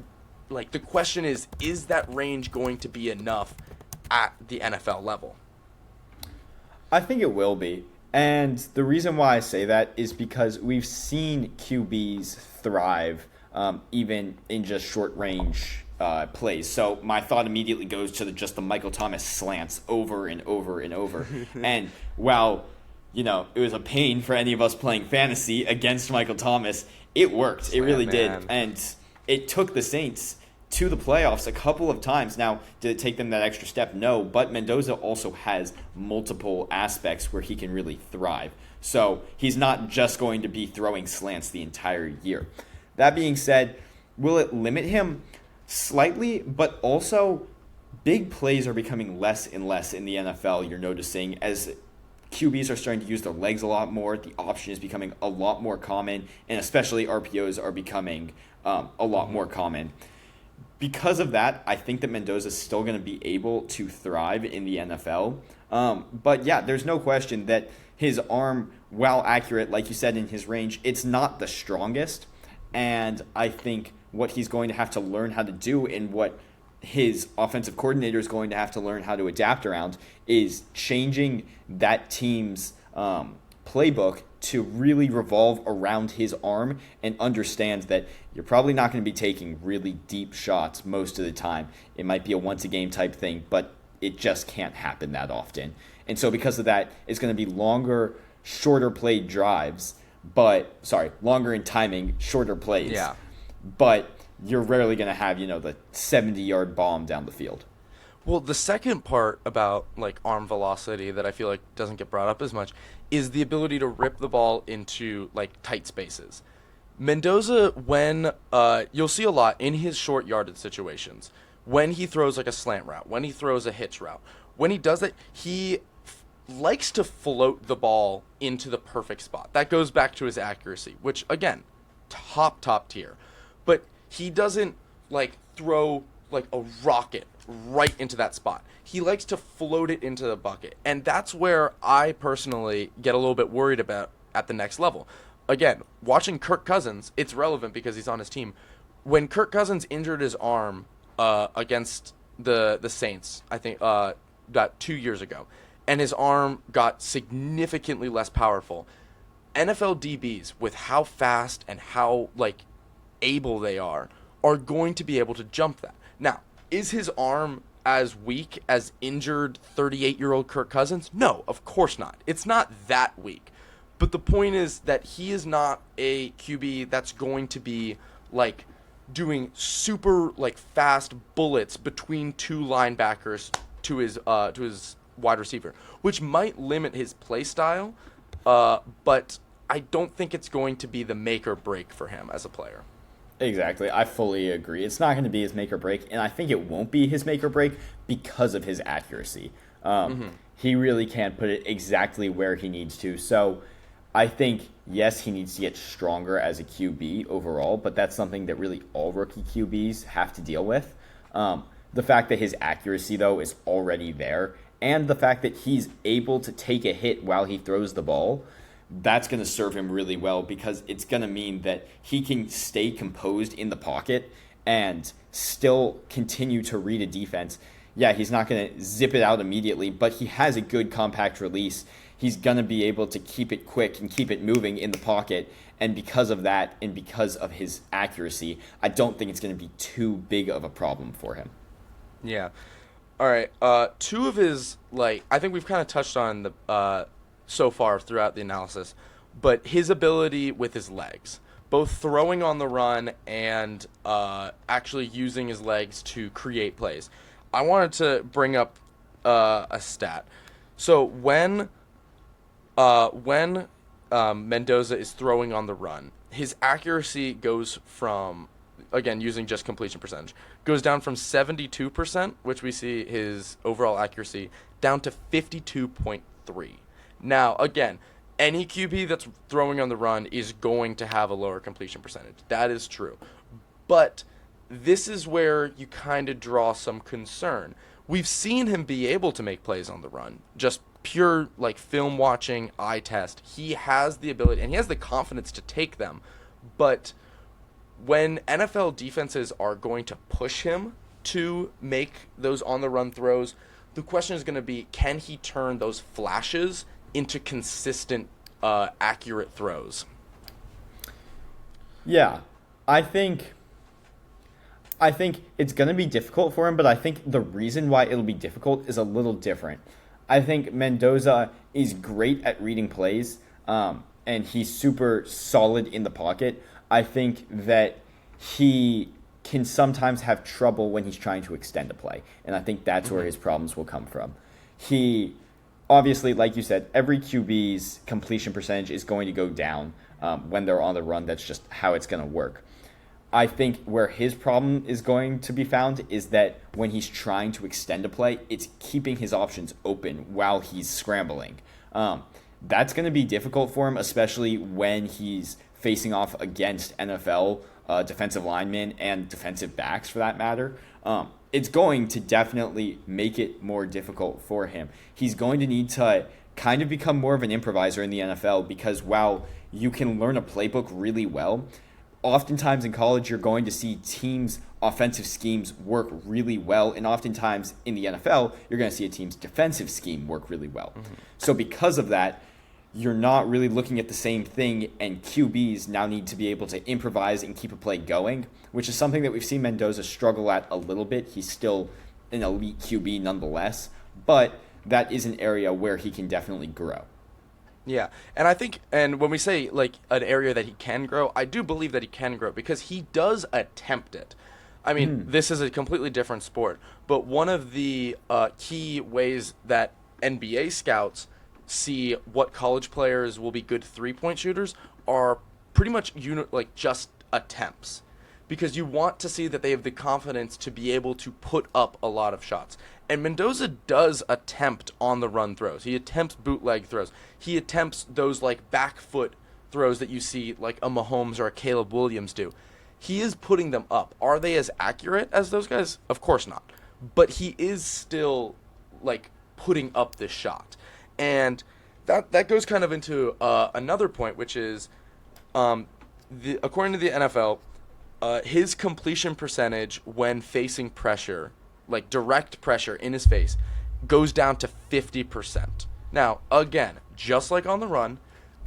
the question is that range going to be enough at the NFL level? I think it will be. And the reason why I say that is because we've seen QBs thrive even in just short range plays. So my thought immediately goes to just the Michael Thomas slants over and over and over. And while, it was a pain for any of us playing fantasy against Michael Thomas, it worked. It really did. And it took the Saints to the playoffs a couple of times. Now, did it take them that extra step? No, but Mendoza also has multiple aspects where he can really thrive. So he's not just going to be throwing slants the entire year. That being said, will it limit him? Slightly, but also big plays are becoming less and less in the NFL, you're noticing, as QBs are starting to use their legs a lot more. The option is becoming a lot more common, and especially RPOs are becoming a lot more common. Because of that, I think that Mendoza is still going to be able to thrive in the NFL. But yeah, there's no question that his arm, while accurate, like you said, in his range, it's not the strongest. And I think what he's going to have to learn how to do and what his offensive coordinator is going to have to learn how to adapt around is changing that team's playbook to really revolve around his arm and understand that you're probably not going to be taking really deep shots most of the time. It might be a once a game type thing, but it just can't happen that often. And so because of that, it's going to be longer, shorter played drives, longer in timing, shorter plays. Yeah. But you're rarely going to have, the 70-yard bomb down the field. Well, the second part about like arm velocity that I feel like doesn't get brought up as much is the ability to rip the ball into like tight spaces. Mendoza, when you'll see a lot in his short yardage situations, when he throws like a slant route, when he throws a hitch route, when he does that, he likes to float the ball into the perfect spot. That goes back to his accuracy, which again, top tier. But he doesn't like throw like a rocket right into that spot. He likes to float it into the bucket. And that's where I personally get a little bit worried about at the next level. Again, watching Kirk Cousins, it's relevant because he's on his team. When Kirk Cousins injured his arm against the Saints, I think about 2 years ago, and his arm got significantly less powerful, NFL DBs, with how fast and how like able they are going to be able to jump that. Now, is his arm as weak as injured 38-year-old Kirk Cousins? No, of course not. It's not that weak. But the point is that he is not a QB that's going to be like doing super like fast bullets between two linebackers to his wide receiver, which might limit his play style, but I don't think it's going to be the make or break for him as a player. Exactly. I fully agree. It's not going to be his make or break, and I think it won't be his make or break because of his accuracy. He really can't put it exactly where he needs to. So I think, yes, he needs to get stronger as a QB overall, but that's something that really all rookie QBs have to deal with. The fact that his accuracy, though, is already there, and the fact that he's able to take a hit while he throws the ball, that's going to serve him really well because it's going to mean that he can stay composed in the pocket and still continue to read a defense. Yeah, he's not going to zip it out immediately, but he has a good compact release. He's going to be able to keep it quick and keep it moving in the pocket. And because of that and because of his accuracy, I don't think it's going to be too big of a problem for him. Yeah. All right. Two of his, like, I think we've kind of touched on the so far throughout the analysis, but his ability with his legs, both throwing on the run and actually using his legs to create plays. I wanted to bring up a stat. So when Mendoza is throwing on the run, his accuracy goes from, again, using just completion percentage, goes down from 72%, which we see his overall accuracy, down to 52.3. Now, again, any QB that's throwing on the run is going to have a lower completion percentage. That is true. But this is where you kind of draw some concern. We've seen him be able to make plays on the run, just pure like film watching, eye test. He has the ability and he has the confidence to take them. But when NFL defenses are going to push him to make those on the run throws, the question is going to be, can he turn those flashes into consistent, accurate throws? Yeah, I think it's going to be difficult for him, but I think the reason why it'll be difficult is a little different. I think Mendoza is great at reading plays, and he's super solid in the pocket. I think that he can sometimes have trouble when he's trying to extend a play, and I think that's where his problems will come from. He, obviously, like you said, every QB's completion percentage is going to go down when they're on the run. That's just how it's going to work. I think where his problem is going to be found is that when he's trying to extend a play, it's keeping his options open while he's scrambling. That's going to be difficult for him, especially when he's facing off against NFL defensive linemen and defensive backs, for that matter. It's going to definitely make it more difficult for him. He's going to need to kind of become more of an improviser in the NFL because while you can learn a playbook really well, oftentimes in college, you're going to see teams' offensive schemes work really well, and oftentimes in the NFL, you're going to see a team's defensive scheme work really well. So because of that, you're not really looking at the same thing, and QBs now need to be able to improvise and keep a play going, which is something that we've seen Mendoza struggle at a little bit. He's still an elite QB nonetheless, but that is an area where he can definitely grow. Yeah, and I think, and when we say like an area that he can grow, I do believe that he can grow because he does attempt it. I mean, this is a completely different sport, but one of the key ways that NBA scouts see what college players will be good 3-point shooters are pretty much like just attempts, because you want to see that they have the confidence to be able to put up a lot of shots. And Mendoza does attempt on the run throws. He attempts bootleg throws. He attempts those like back foot throws that you see like a Mahomes or a Caleb Williams do. He is putting them up. Are they as accurate as those guys? Of course not. But he is still like putting up this shot. And that goes kind of into another point, which is according to the NFL, his completion percentage when facing pressure, like direct pressure in his face, goes down to 50%. Now, again, just like on the run,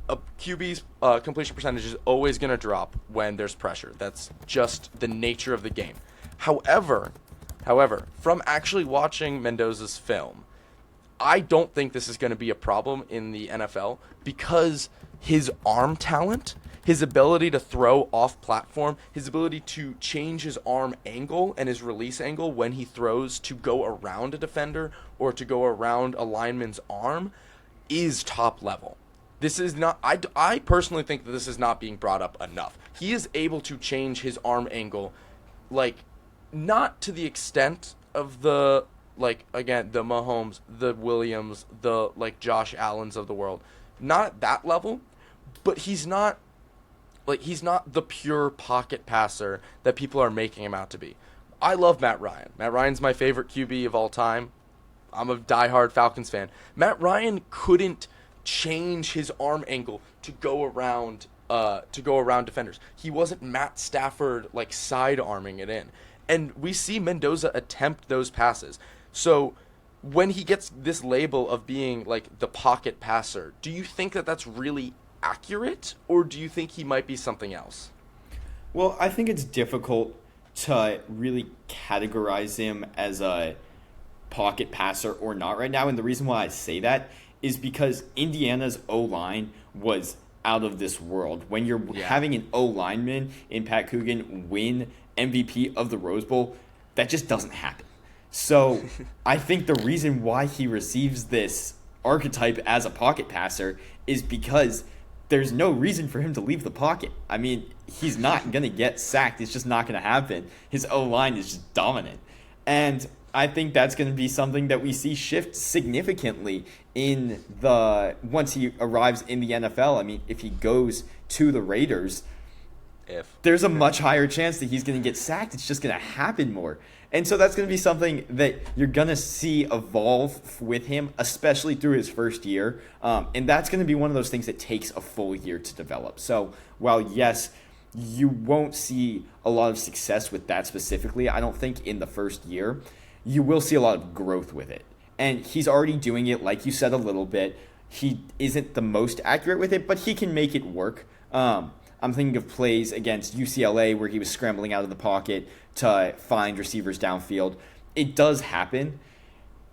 a QB's completion percentage is always going to drop when there's pressure. That's just the nature of the game. However, from actually watching Mendoza's film, I don't think this is going to be a problem in the NFL because his arm talent, his ability to throw off platform, his ability to change his arm angle and his release angle when he throws to go around a defender or to go around a lineman's arm is top level. This is not, I personally think that this is not being brought up enough. He is able to change his arm angle, like, not to the extent of the, like, again, the Mahomes, the Williams, the, like, Josh Allens of the world. Not at that level, but he's not the pure pocket passer that people are making him out to be. I love Matt Ryan. Matt Ryan's my favorite QB of all time. I'm a diehard Falcons fan. Matt Ryan couldn't change his arm angle to go around defenders. He wasn't Matt Stafford like side arming it in. And we see Mendoza attempt those passes. So when he gets this label of being like the pocket passer, do you think that that's really accurate, or do you think he might be something else? Well, I think it's difficult to really categorize him as a pocket passer or not right now. And the reason why I say that is because Indiana's O-line was out of this world. When you're having an O-lineman in Pat Coogan win MVP of the Rose Bowl, that just doesn't happen. So I think the reason why he receives this archetype as a pocket passer is because there's no reason for him to leave the pocket. I mean, he's not going to get sacked. It's just not going to happen. His O-line is just dominant. And I think that's going to be something that we see shift significantly once he arrives in the NFL. I mean, if he goes to the Raiders, there's a much higher chance that he's going to get sacked. It's just going to happen more. And so that's going to be something that you're going to see evolve with him, especially through his first year. And that's going to be one of those things that takes a full year to develop. So while, yes, you won't see a lot of success with that specifically, I don't think in the first year, you will see a lot of growth with it. And he's already doing it, like you said, a little bit. He isn't the most accurate with it, but he can make it work. I'm thinking of plays against UCLA where he was scrambling out of the pocket to find receivers downfield. It does happen.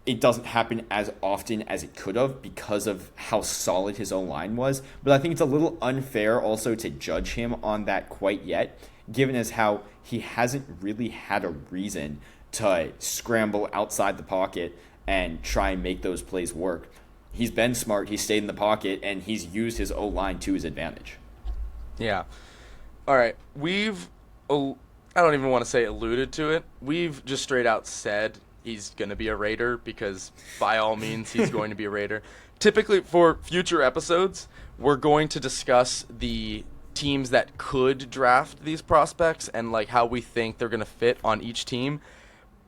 It doesn't happen as often as it could have because of how solid his own line was. But I think it's a little unfair also to judge him on that quite yet, given as how he hasn't really had a reason to scramble outside the pocket and try and make those plays work. He's been smart, he's stayed in the pocket, and he's used his O-line to his advantage. Yeah. All right. I don't even want to say alluded to it. We've just straight out said he's going to be a Raider because by all means he's going to be a Raider. Typically for future episodes, we're going to discuss the teams that could draft these prospects and like how we think they're going to fit on each team.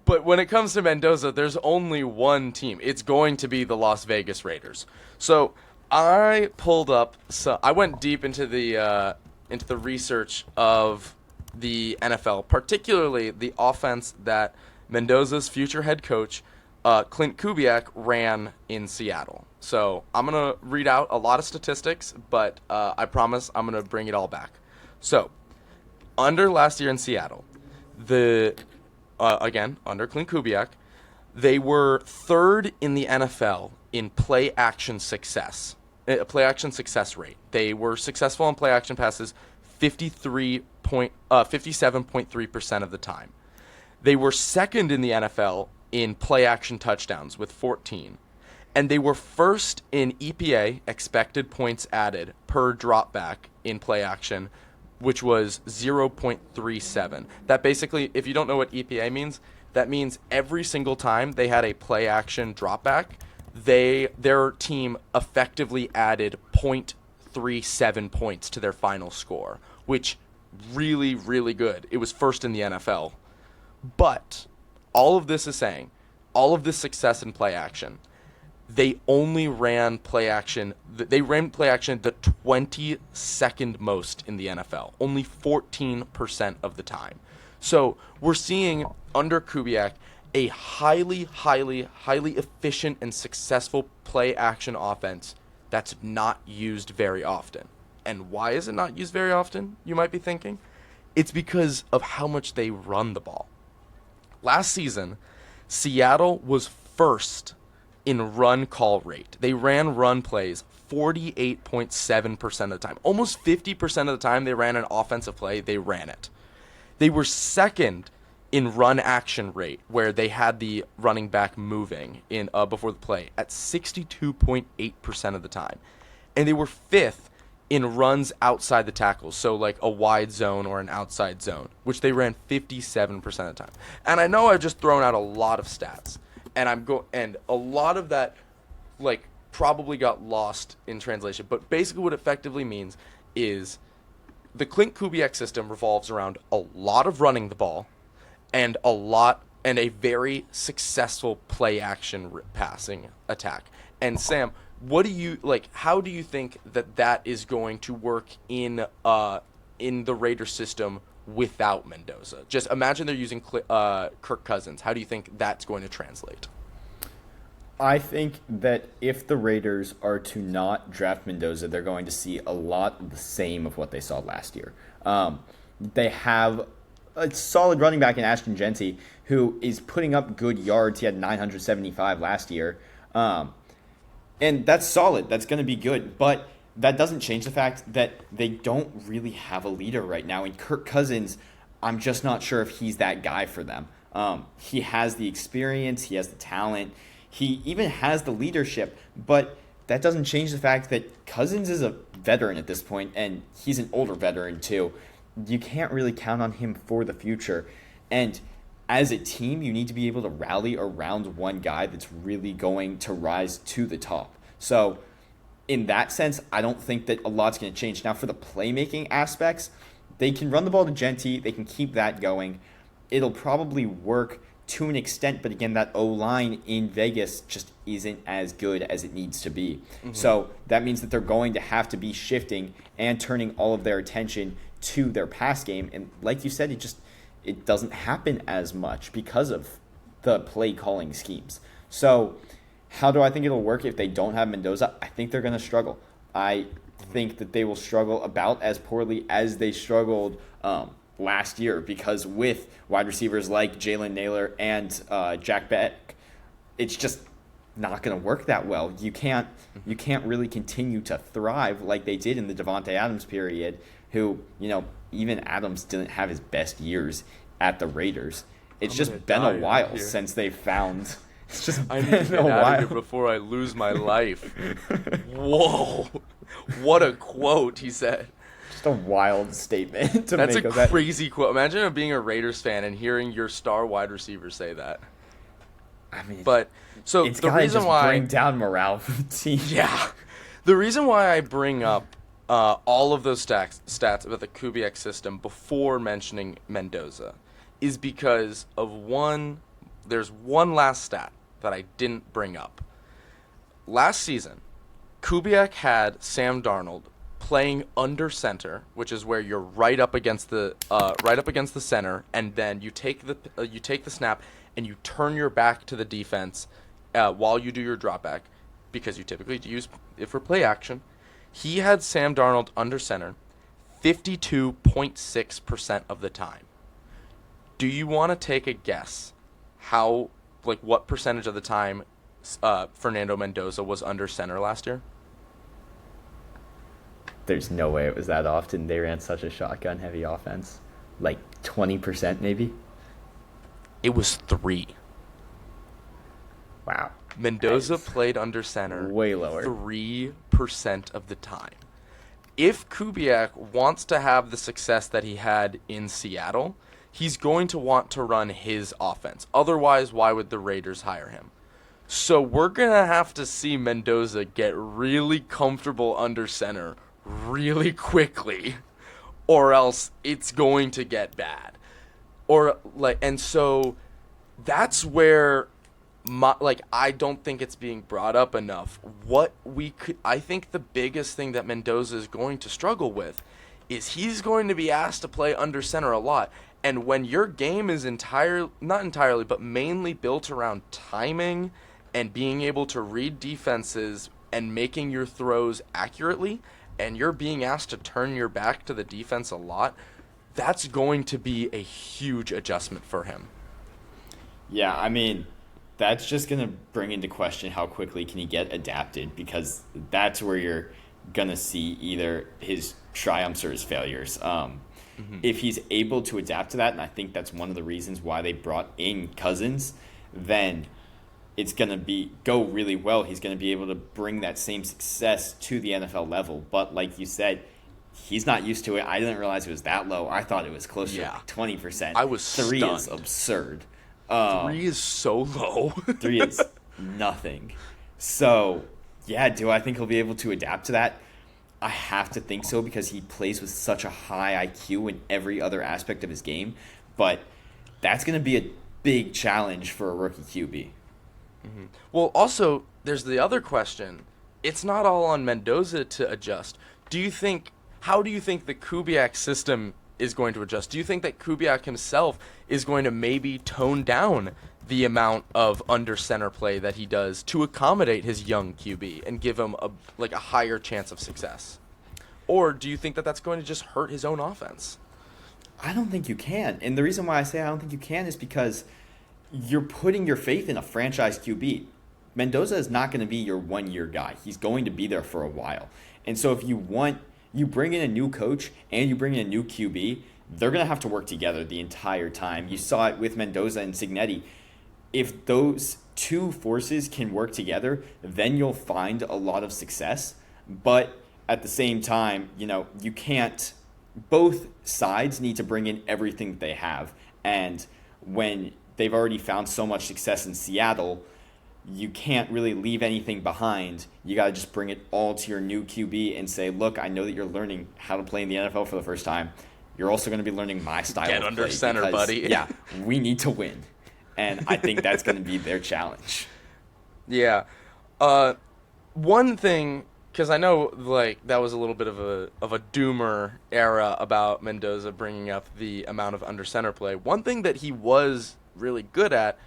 But when it comes to Mendoza, there's only one team. It's going to be the Las Vegas Raiders. So I pulled up. So I went deep into the into the research of the NFL, particularly the offense that Mendoza's future head coach, Klint Kubiak, ran in Seattle. So I'm going to read out a lot of statistics, but I promise I'm going to bring it all back. So, under last year in Seattle, again, under Klint Kubiak, they were third in the NFL in play action success rate. They were successful in play action passes 57.3% of the time. They were second in the NFL in play action touchdowns with 14. And they were first in EPA, expected points added, per dropback in play action, which was 0.37. That basically, if you don't know what EPA means, that means every single time they had a play action dropback, their team effectively added 0.37 points to their final score, which really, really good. It was first in the NFL. But all of this is saying, all of this success in play action, they only ran play action. They ran play action the 22nd most in the NFL, only 14% of the time. So we're seeing under Kubiak a highly, highly, highly efficient and successful play action offense that's not used very often. And why is it not used very often, you might be thinking? It's because of how much they run the ball. Last season, Seattle was first in run call rate. They ran run plays 48.7% of the time. Almost 50% of the time they ran an offensive play, they ran it. They were second in run action rate, where they had the running back moving in before the play at 62.8% of the time. And they were fifth in runs outside the tackles, so like a wide zone or an outside zone, which they ran 57% of the time. And I know I've just thrown out a lot of stats, and a lot of that like probably got lost in translation, but basically what it effectively means is the Klint Kubiak system revolves around a lot of running the ball and a very successful play action passing attack. And Sam, what do you like? How do you think that is going to work in the Raiders system without Mendoza? Just imagine they're using Kirk Cousins. How do you think that's going to translate? I think that if the Raiders are to not draft Mendoza, they're going to see a lot of the same of what they saw last year. They have a solid running back in Ashton Genty, who is putting up good yards. He had 975 last year. And that's solid. That's going to be good. But that doesn't change the fact that they don't really have a leader right now. And Kirk Cousins, I'm just not sure if he's that guy for them. He has the experience. He has the talent. He even has the leadership. But that doesn't change the fact that Cousins is a veteran at this point, and he's an older veteran too. You can't really count on him for the future. And as a team, you need to be able to rally around one guy that's really going to rise to the top. So in that sense, I don't think that a lot's going to change. Now, for the playmaking aspects, they can run the ball to Genty. They can keep that going. It'll probably work to an extent, but again, that O-line in Vegas just isn't as good as it needs to be. Mm-hmm. So that means that they're going to have to be shifting and turning all of their attention to their pass game. And like you said, it doesn't happen as much because of the play calling schemes. So how do I think it'll work if they don't have Mendoza? I think they're going to struggle. I think that they will struggle about as poorly as they struggled last year, because with wide receivers like Jalen Naylor and Jack Beck, it's just not going to work that well. You can't really continue to thrive like they did in the Devontae Adams period, who, even Adams didn't have his best years at the Raiders. It's just been a while since they found. It's just I need to get out of here before I lose my life. Whoa, what a quote he said. Just a wild statement to That's make. That's a crazy quote. Imagine being a Raiders fan and hearing your star wide receiver say that. I mean, but so it's the reason why bring down morale for the team. Yeah, the reason why I bring up all of those stats about the Kubiak system before mentioning Mendoza is because of there's one last stat that I didn't bring up. Last season, Kubiak had Sam Darnold playing under center, which is where you're right up against the center, and then you take the snap and you turn your back to the defense while you do your drop back, because you typically use it for play action. He had Sam Darnold under center 52.6% of the time. Do you want to take a guess how, like, what percentage of the time Fernando Mendoza was under center last year? There's no way it was that often. They ran such a shotgun heavy offense. Like 20% maybe? It was 3. Wow. Mendoza That's played under center way lower. 3% of the time. If Kubiak wants to have the success that he had in Seattle, he's going to want to run his offense. Otherwise, why would the Raiders hire him? So we're going to have to see Mendoza get really comfortable under center really quickly, or else it's going to get bad. And so that's where I don't think it's being brought up enough. I think the biggest thing that Mendoza is going to struggle with is he's going to be asked to play under center a lot. And when your game is not entirely, but mainly built around timing and being able to read defenses and making your throws accurately, and you're being asked to turn your back to the defense a lot, that's going to be a huge adjustment for him. Yeah, I mean, that's just going to bring into question how quickly can he get adapted, because that's where you're going to see either his triumphs or his failures. If he's able to adapt to that, and I think that's one of the reasons why they brought in Cousins, then it's going to go really well. He's going to be able to bring that same success to the NFL level. But like you said, he's not used to it. I didn't realize it was that low. I thought it was closer to like 20%. I was 3 stunned. is absurd. 3 is so low. 3 is nothing. So, yeah, do I think he'll be able to adapt to that? I have to think so, because he plays with such a high IQ in every other aspect of his game. But that's going to be a big challenge for a rookie QB. Mm-hmm. Well, also, there's the other question. It's not all on Mendoza to adjust. How do you think the Kubiak system is going to adjust? Do you think that Kubiak himself is going to maybe tone down the amount of under center play that he does to accommodate his young QB and give him a higher chance of success? Or do you think that that's going to just hurt his own offense? I don't think you can. And the reason why I say I don't think you can is because you're putting your faith in a franchise QB. Mendoza is not going to be your 1-year guy. He's going to be there for a while. And so if you bring in a new coach and you bring in a new QB, they're going to have to work together the entire time. You saw it with Mendoza and Cignetti. If those two forces can work together, then you'll find a lot of success. But at the same time, you can't. Both sides need to bring in everything that they have. And when they've already found so much success in Seattle, you can't really leave anything behind. You got to just bring it all to your new QB and say, look, I know that you're learning how to play in the NFL for the first time. You're also going to be learning my style of play. Get under center, because, buddy. Yeah, we need to win. And I think that's going to be their challenge. Yeah. One thing, because I know that was a little bit of a doomer era about Mendoza bringing up the amount of under center play. One thing that he was really good at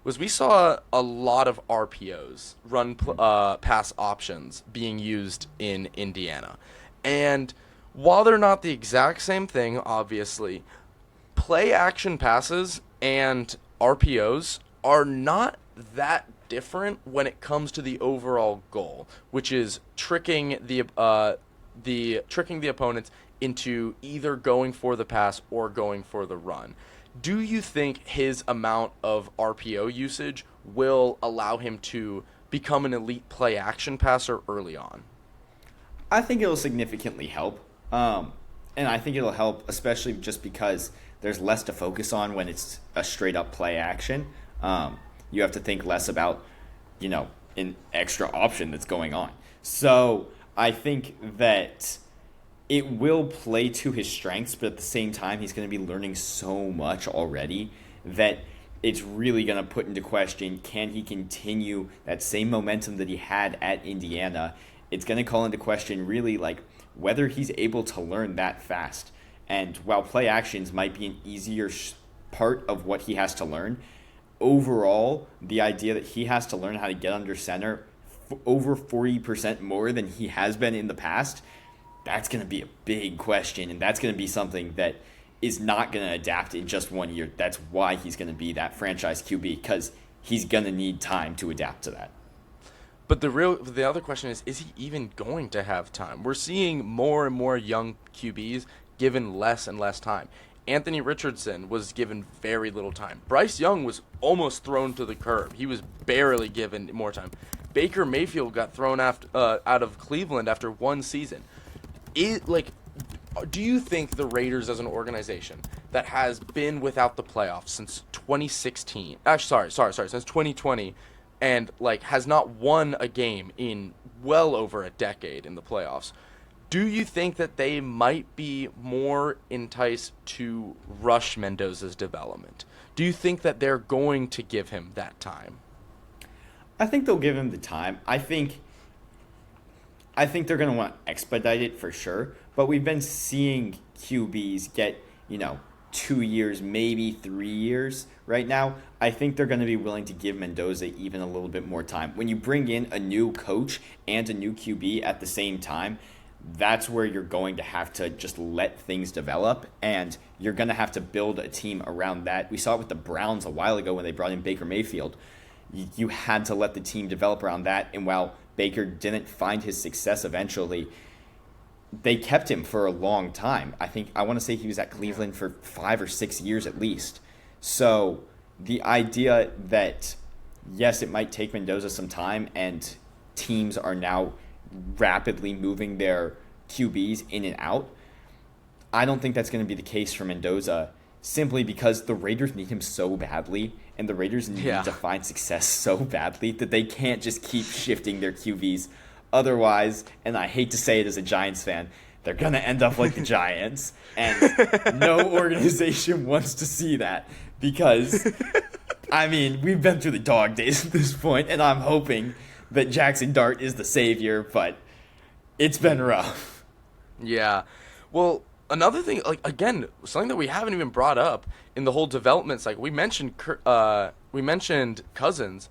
was we saw a lot of RPOs, run pass options, being used in Indiana. And while they're not the exact same thing, obviously, play action passes and RPOs are not that different when it comes to the overall goal, which is tricking the opponents into either going for the pass or going for the run. Do you think his amount of RPO usage will allow him to become an elite play action passer early on? I think it'll significantly help. And I think it'll help especially just because there's less to focus on when it's a straight up play action. You have to think less about, an extra option that's going on. So I think that it will play to his strengths, but at the same time, he's going to be learning so much already that it's really going to put into question, can he continue that same momentum that he had at Indiana? It's going to call into question really whether he's able to learn that fast. And while play actions might be an easier part of what he has to learn, overall, the idea that he has to learn how to get under center over 40% more than he has been in the past, that's going to be a big question, and that's going to be something that is not going to adapt in just 1 year. That's why he's going to be that franchise QB, because he's going to need time to adapt to that. But the other question is he even going to have time? We're seeing more and more young QBs given less and less time. Anthony Richardson was given very little time. Bryce Young was almost thrown to the curb. He was barely given more time. Baker Mayfield got thrown out of Cleveland after one season. Do you think the Raiders as an organization that has been without the playoffs since 2016, since 2020, and has not won a game in well over a decade in the playoffs, do you think that they might be more enticed to rush Mendoza's development? Do you think that they're going to give him that time? I think they'll give him the time. I think they're going to want to expedite it for sure. But we've been seeing QBs get, 2 years, maybe 3 years right now. I think they're going to be willing to give Mendoza even a little bit more time. When you bring in a new coach and a new QB at the same time, that's where you're going to have to just let things develop, and you're going to have to build a team around that. We saw it with the Browns a while ago when they brought in Baker Mayfield. You had to let the team develop around that, and while Baker didn't find his success eventually, they kept him for a long time. I want to say he was at Cleveland for 5 or 6 years at least. So the idea that, yes, it might take Mendoza some time, and teams are now rapidly moving their QBs in and out, I don't think that's going to be the case for Mendoza, simply because the Raiders need him so badly, and the Raiders need to find success so badly that they can't just keep shifting their QBs. Otherwise, and I hate to say it as a Giants fan, they're going to end up like the Giants, and no organization wants to see that, because, we've been through the dog days at this point, and I'm hoping that Jackson Dart is the savior, but it's been rough. Yeah. Well, another thing, again, something that we haven't even brought up in the whole development cycle, we mentioned Cousins.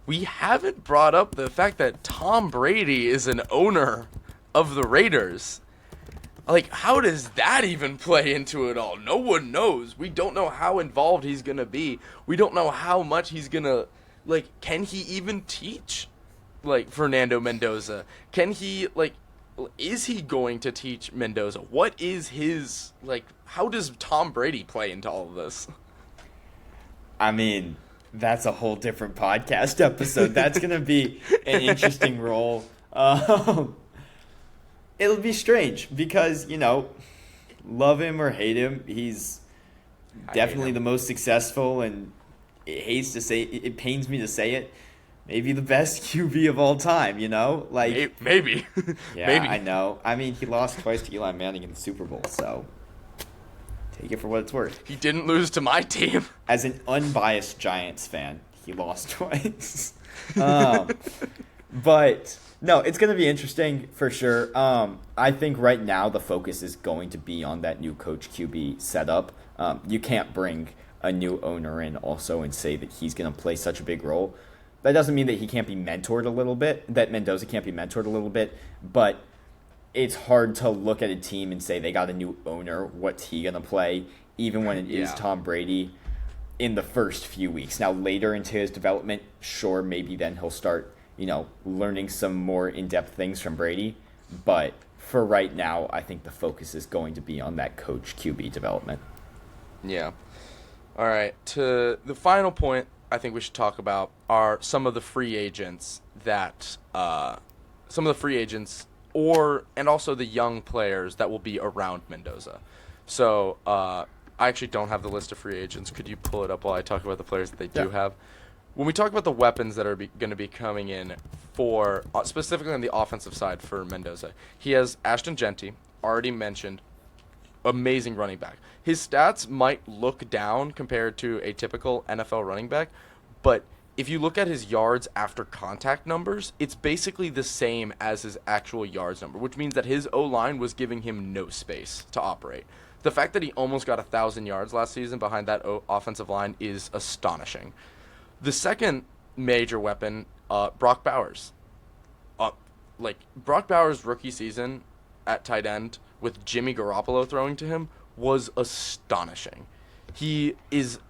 We haven't brought up the fact that Tom Brady is an owner of the Raiders. How does that even play into it all? No one knows. We don't know how involved he's going to be. We don't know how much he's going to, can he even teach, Fernando Mendoza? Can he, is he going to teach Mendoza? What is his, how does Tom Brady play into all of this? That's a whole different podcast episode. That's going to be an interesting role. It'll be strange because, love him or hate him, he's definitely the most successful, and it pains me to say it, maybe the best QB of all time, Maybe. Yeah, maybe. I know. He lost twice to Eli Manning in the Super Bowl, so take it for what it's worth. He didn't lose to my team. As an unbiased Giants fan, he lost twice. But no, it's going to be interesting for sure. I think right now the focus is going to be on that new coach QB setup. You can't bring a new owner in also and say that he's going to play such a big role. That doesn't mean that he can't be mentored a little bit, that Mendoza can't be mentored a little bit, but it's hard to look at a team and say they got a new owner, what's he going to play, even when it is Tom Brady in the first few weeks. Now, later into his development, sure, maybe then he'll start, learning some more in-depth things from Brady. But for right now, I think the focus is going to be on that coach QB development. Yeah. All right. To the final point I think we should talk about are some of the free agents and also the young players that will be around Mendoza. So I actually don't have the list of free agents. Could you pull it up while I talk about the players that they do have? When we talk about the weapons that are going to be coming in for specifically on the offensive side for Mendoza, he has Ashton Genty, already mentioned, amazing running back. His stats might look down compared to a typical NFL running back, but if you look at his yards after contact numbers, it's basically the same as his actual yards number, which means that his O-line was giving him no space to operate. The fact that he almost got 1,000 yards last season behind that offensive line is astonishing. The second major weapon, Brock Bowers. Brock Bowers' rookie season at tight end with Jimmy Garoppolo throwing to him was astonishing. He is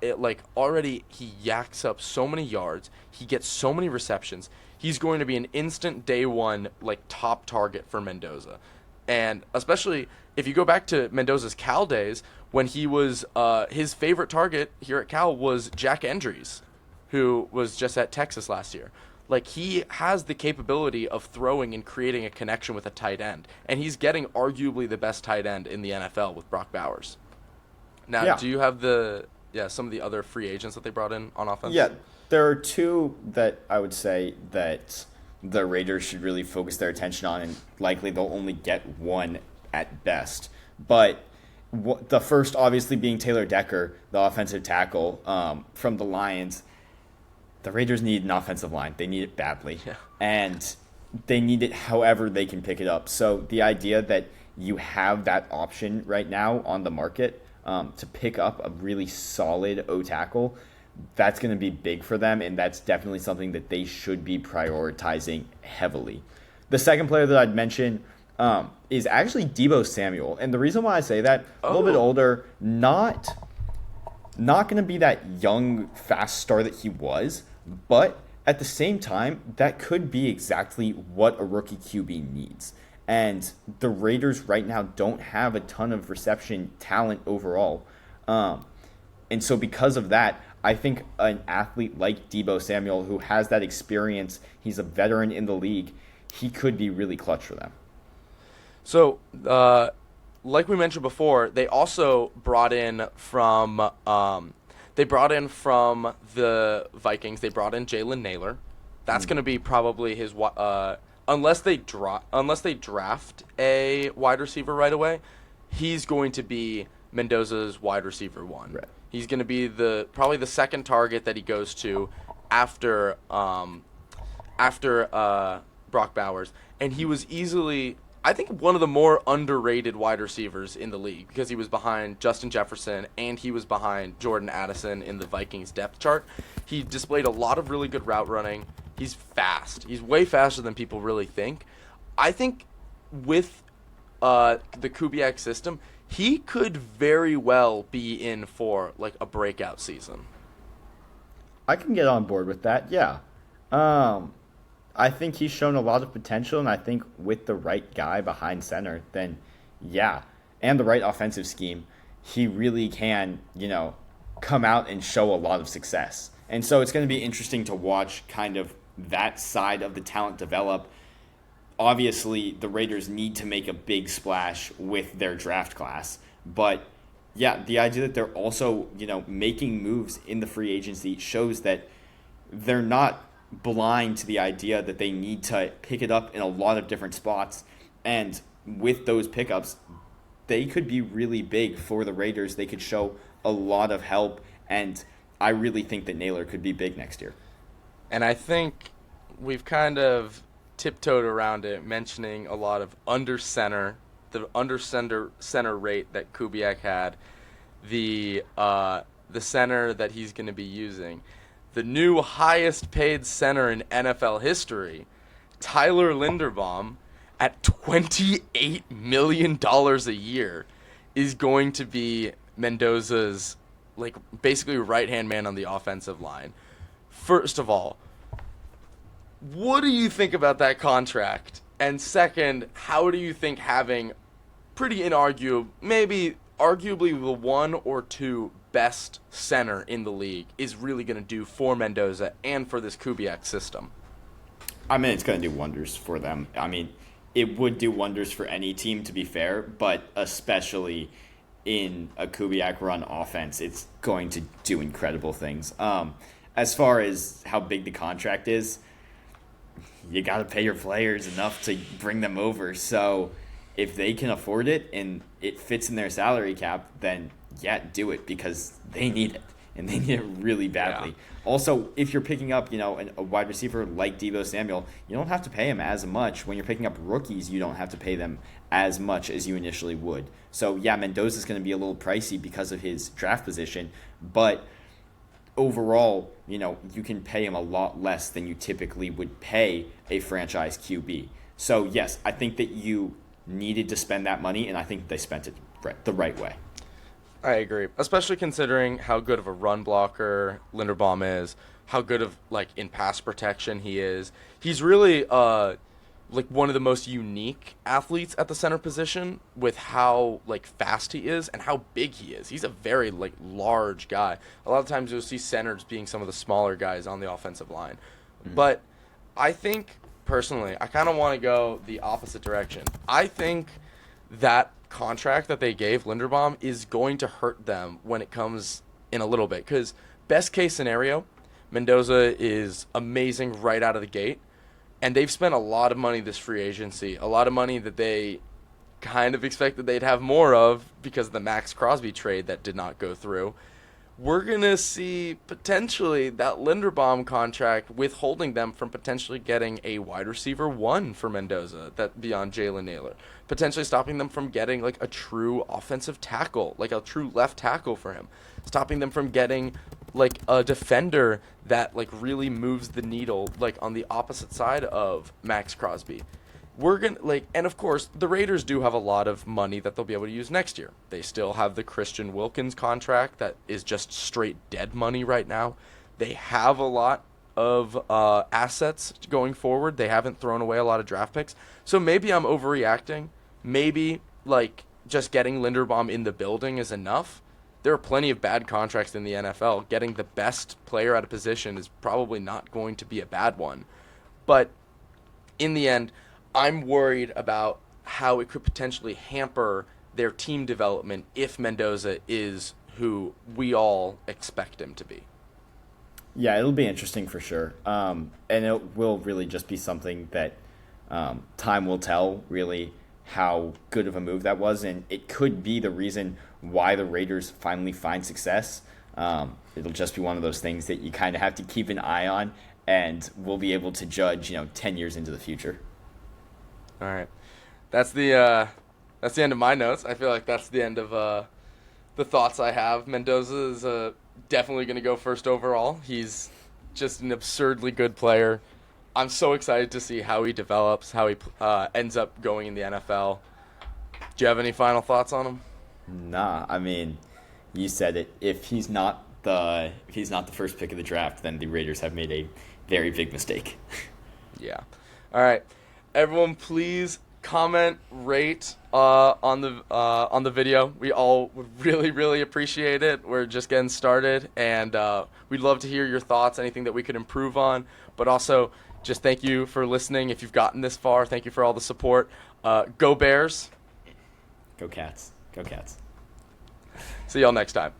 already he yaks up so many yards. He gets so many receptions. He's going to be an instant day one top target for Mendoza, and especially if you go back to Mendoza's Cal days when he was his favorite target here at Cal was Jack Endries, who was just at Texas last year. He has the capability of throwing and creating a connection with a tight end, and he's getting arguably the best tight end in the NFL with Brock Bowers. Now, Yeah. do you have some of the other free agents that they brought in on offense? Yeah, there are two that I would say that the Raiders should really focus their attention on, and likely they'll only get one at best. But the first, obviously, being Taylor Decker, the offensive tackle from the Lions. The Raiders need an offensive line. They need it badly. Yeah. And they need it however they can pick it up. So the idea that you have that option right now on the market to pick up a really solid O tackle, that's going to be big for them, and that's definitely something that they should be prioritizing heavily. The second player that I'd mention is actually Deebo Samuel. And the reason why I say that, a little bit older, not going to be that young, fast star that he was, but at the same time, that could be exactly what a rookie QB needs. And the Raiders right now don't have a ton of reception talent overall. And so because of that, I think an athlete like Deebo Samuel, who has that experience, he's a veteran in the league, he could be really clutch for them. So, like we mentioned before, they also brought in from the Vikings. They brought in Jalen Naylor. That's going to be probably his unless they draft a wide receiver right away. He's going to be Mendoza's wide receiver one. Right. He's going to be probably the second target that he goes to after Brock Bowers, and he was easily, I think, one of the more underrated wide receivers in the league because he was behind Justin Jefferson and he was behind Jordan Addison in the Vikings depth chart. He displayed a lot of really good route running. He's fast. He's way faster than people really think. I think with the Kubiak system, he could very well be in for a breakout season. I can get on board with that, yeah. I think he's shown a lot of potential, and I think with the right guy behind center, then yeah, and the right offensive scheme, he really can, come out and show a lot of success. And so it's going to be interesting to watch kind of that side of the talent develop. Obviously, the Raiders need to make a big splash with their draft class, but yeah, the idea that they're also, making moves in the free agency shows that they're not blind to the idea that they need to pick it up in a lot of different spots. And with those pickups, they could be really big for the Raiders. They could show a lot of help, and I really think that Naylor could be big next year. And I think we've kind of tiptoed around it, mentioning a lot of the under center rate that Kubiak had, the center that he's going to be using. The new highest paid center in NFL history, Tyler Linderbaum, at $28 million a year, is going to be Mendoza's basically right-hand man on the offensive line. First of all, what do you think about that contract? And second, how do you think having arguably the one or two best center in the league is really going to do for Mendoza and for this Kubiak system? I mean, it's going to do wonders for them. I mean, it would do wonders for any team, to be fair, but especially in a Kubiak-run offense, it's going to do incredible things. As far as how big the contract is, you got to pay your players enough to bring them over. So if they can afford it and it fits in their salary cap, then yeah, do it because they need it. and they need it really Yeah. badly. Also, if you're picking up, a wide receiver like Deebo Samuel, you don't have to pay him as much. When you're picking up rookies, you don't have to pay them as much as you initially would. So yeah, Mendoza's going to be a little pricey because of his draft position, but overall, you can pay him a lot less than you typically would pay a franchise QB. So yes, I think that you needed to spend that money, and I think they spent it the right way. I agree, especially considering how good of a run blocker Linderbaum is, how good of like in pass protection he is. He's really like one of the most unique athletes at the center position with how like fast he is and how big he is. He's a very like large guy. A lot of times you'll see centers being some of the smaller guys on the offensive line. But I think personally, I kind of want to go the opposite direction. I think that contract that they gave Linderbaum is going to hurt them when it comes in a little bit. Because best case scenario, Mendoza is amazing right out of the gate, and they've spent a lot of money this free agency, a lot of money that they kind of expected they'd have more of because of the Max Crosby trade that did not go through. We're going to see potentially that Linderbaum contract withholding them from potentially getting a wide receiver one for Mendoza that beyond Jalen Naylor. Potentially stopping them from getting like a true offensive tackle, like a true left tackle for him. Stopping them from getting like a defender that like really moves the needle like on the opposite side of Max Crosby. We're going to like, and of course the Raiders do have a lot of money that they'll be able to use next year. They still have the Christian Wilkins contract that is just straight dead money right now. They have a lot of assets going forward. They haven't thrown away a lot of draft picks. So maybe I'm overreacting. Maybe like just getting Linderbaum in the building is enough. There are plenty of bad contracts in the NFL. Getting the best player at a position is probably not going to be a bad one. But in the end, I'm worried about how it could potentially hamper their team development if Mendoza is who we all expect him to be. Yeah, it'll be interesting for sure. And it will really just be something that time will tell, really, how good of a move that was. And it could be the reason why the Raiders finally find success. It'll just be one of those things that you kind of have to keep an eye on, and we'll be able to judge, 10 years into the future. All right, that's the end of my notes. I feel like that's the end of the thoughts I have. Mendoza is definitely going to go first overall. He's just an absurdly good player. I'm so excited to see how he develops, how he ends up going in the NFL. Do you have any final thoughts on him? Nah, I mean, you said it. If he's not the first pick of the draft, then the Raiders have made a very big mistake. Yeah. All right. Everyone, please comment, rate on the video. We all would really, really appreciate it. We're just getting started, and we'd love to hear your thoughts, anything that we could improve on. But also, just thank you for listening. If you've gotten this far, thank you for all the support. Go Bears. Go Cats. Go Cats. See y'all next time.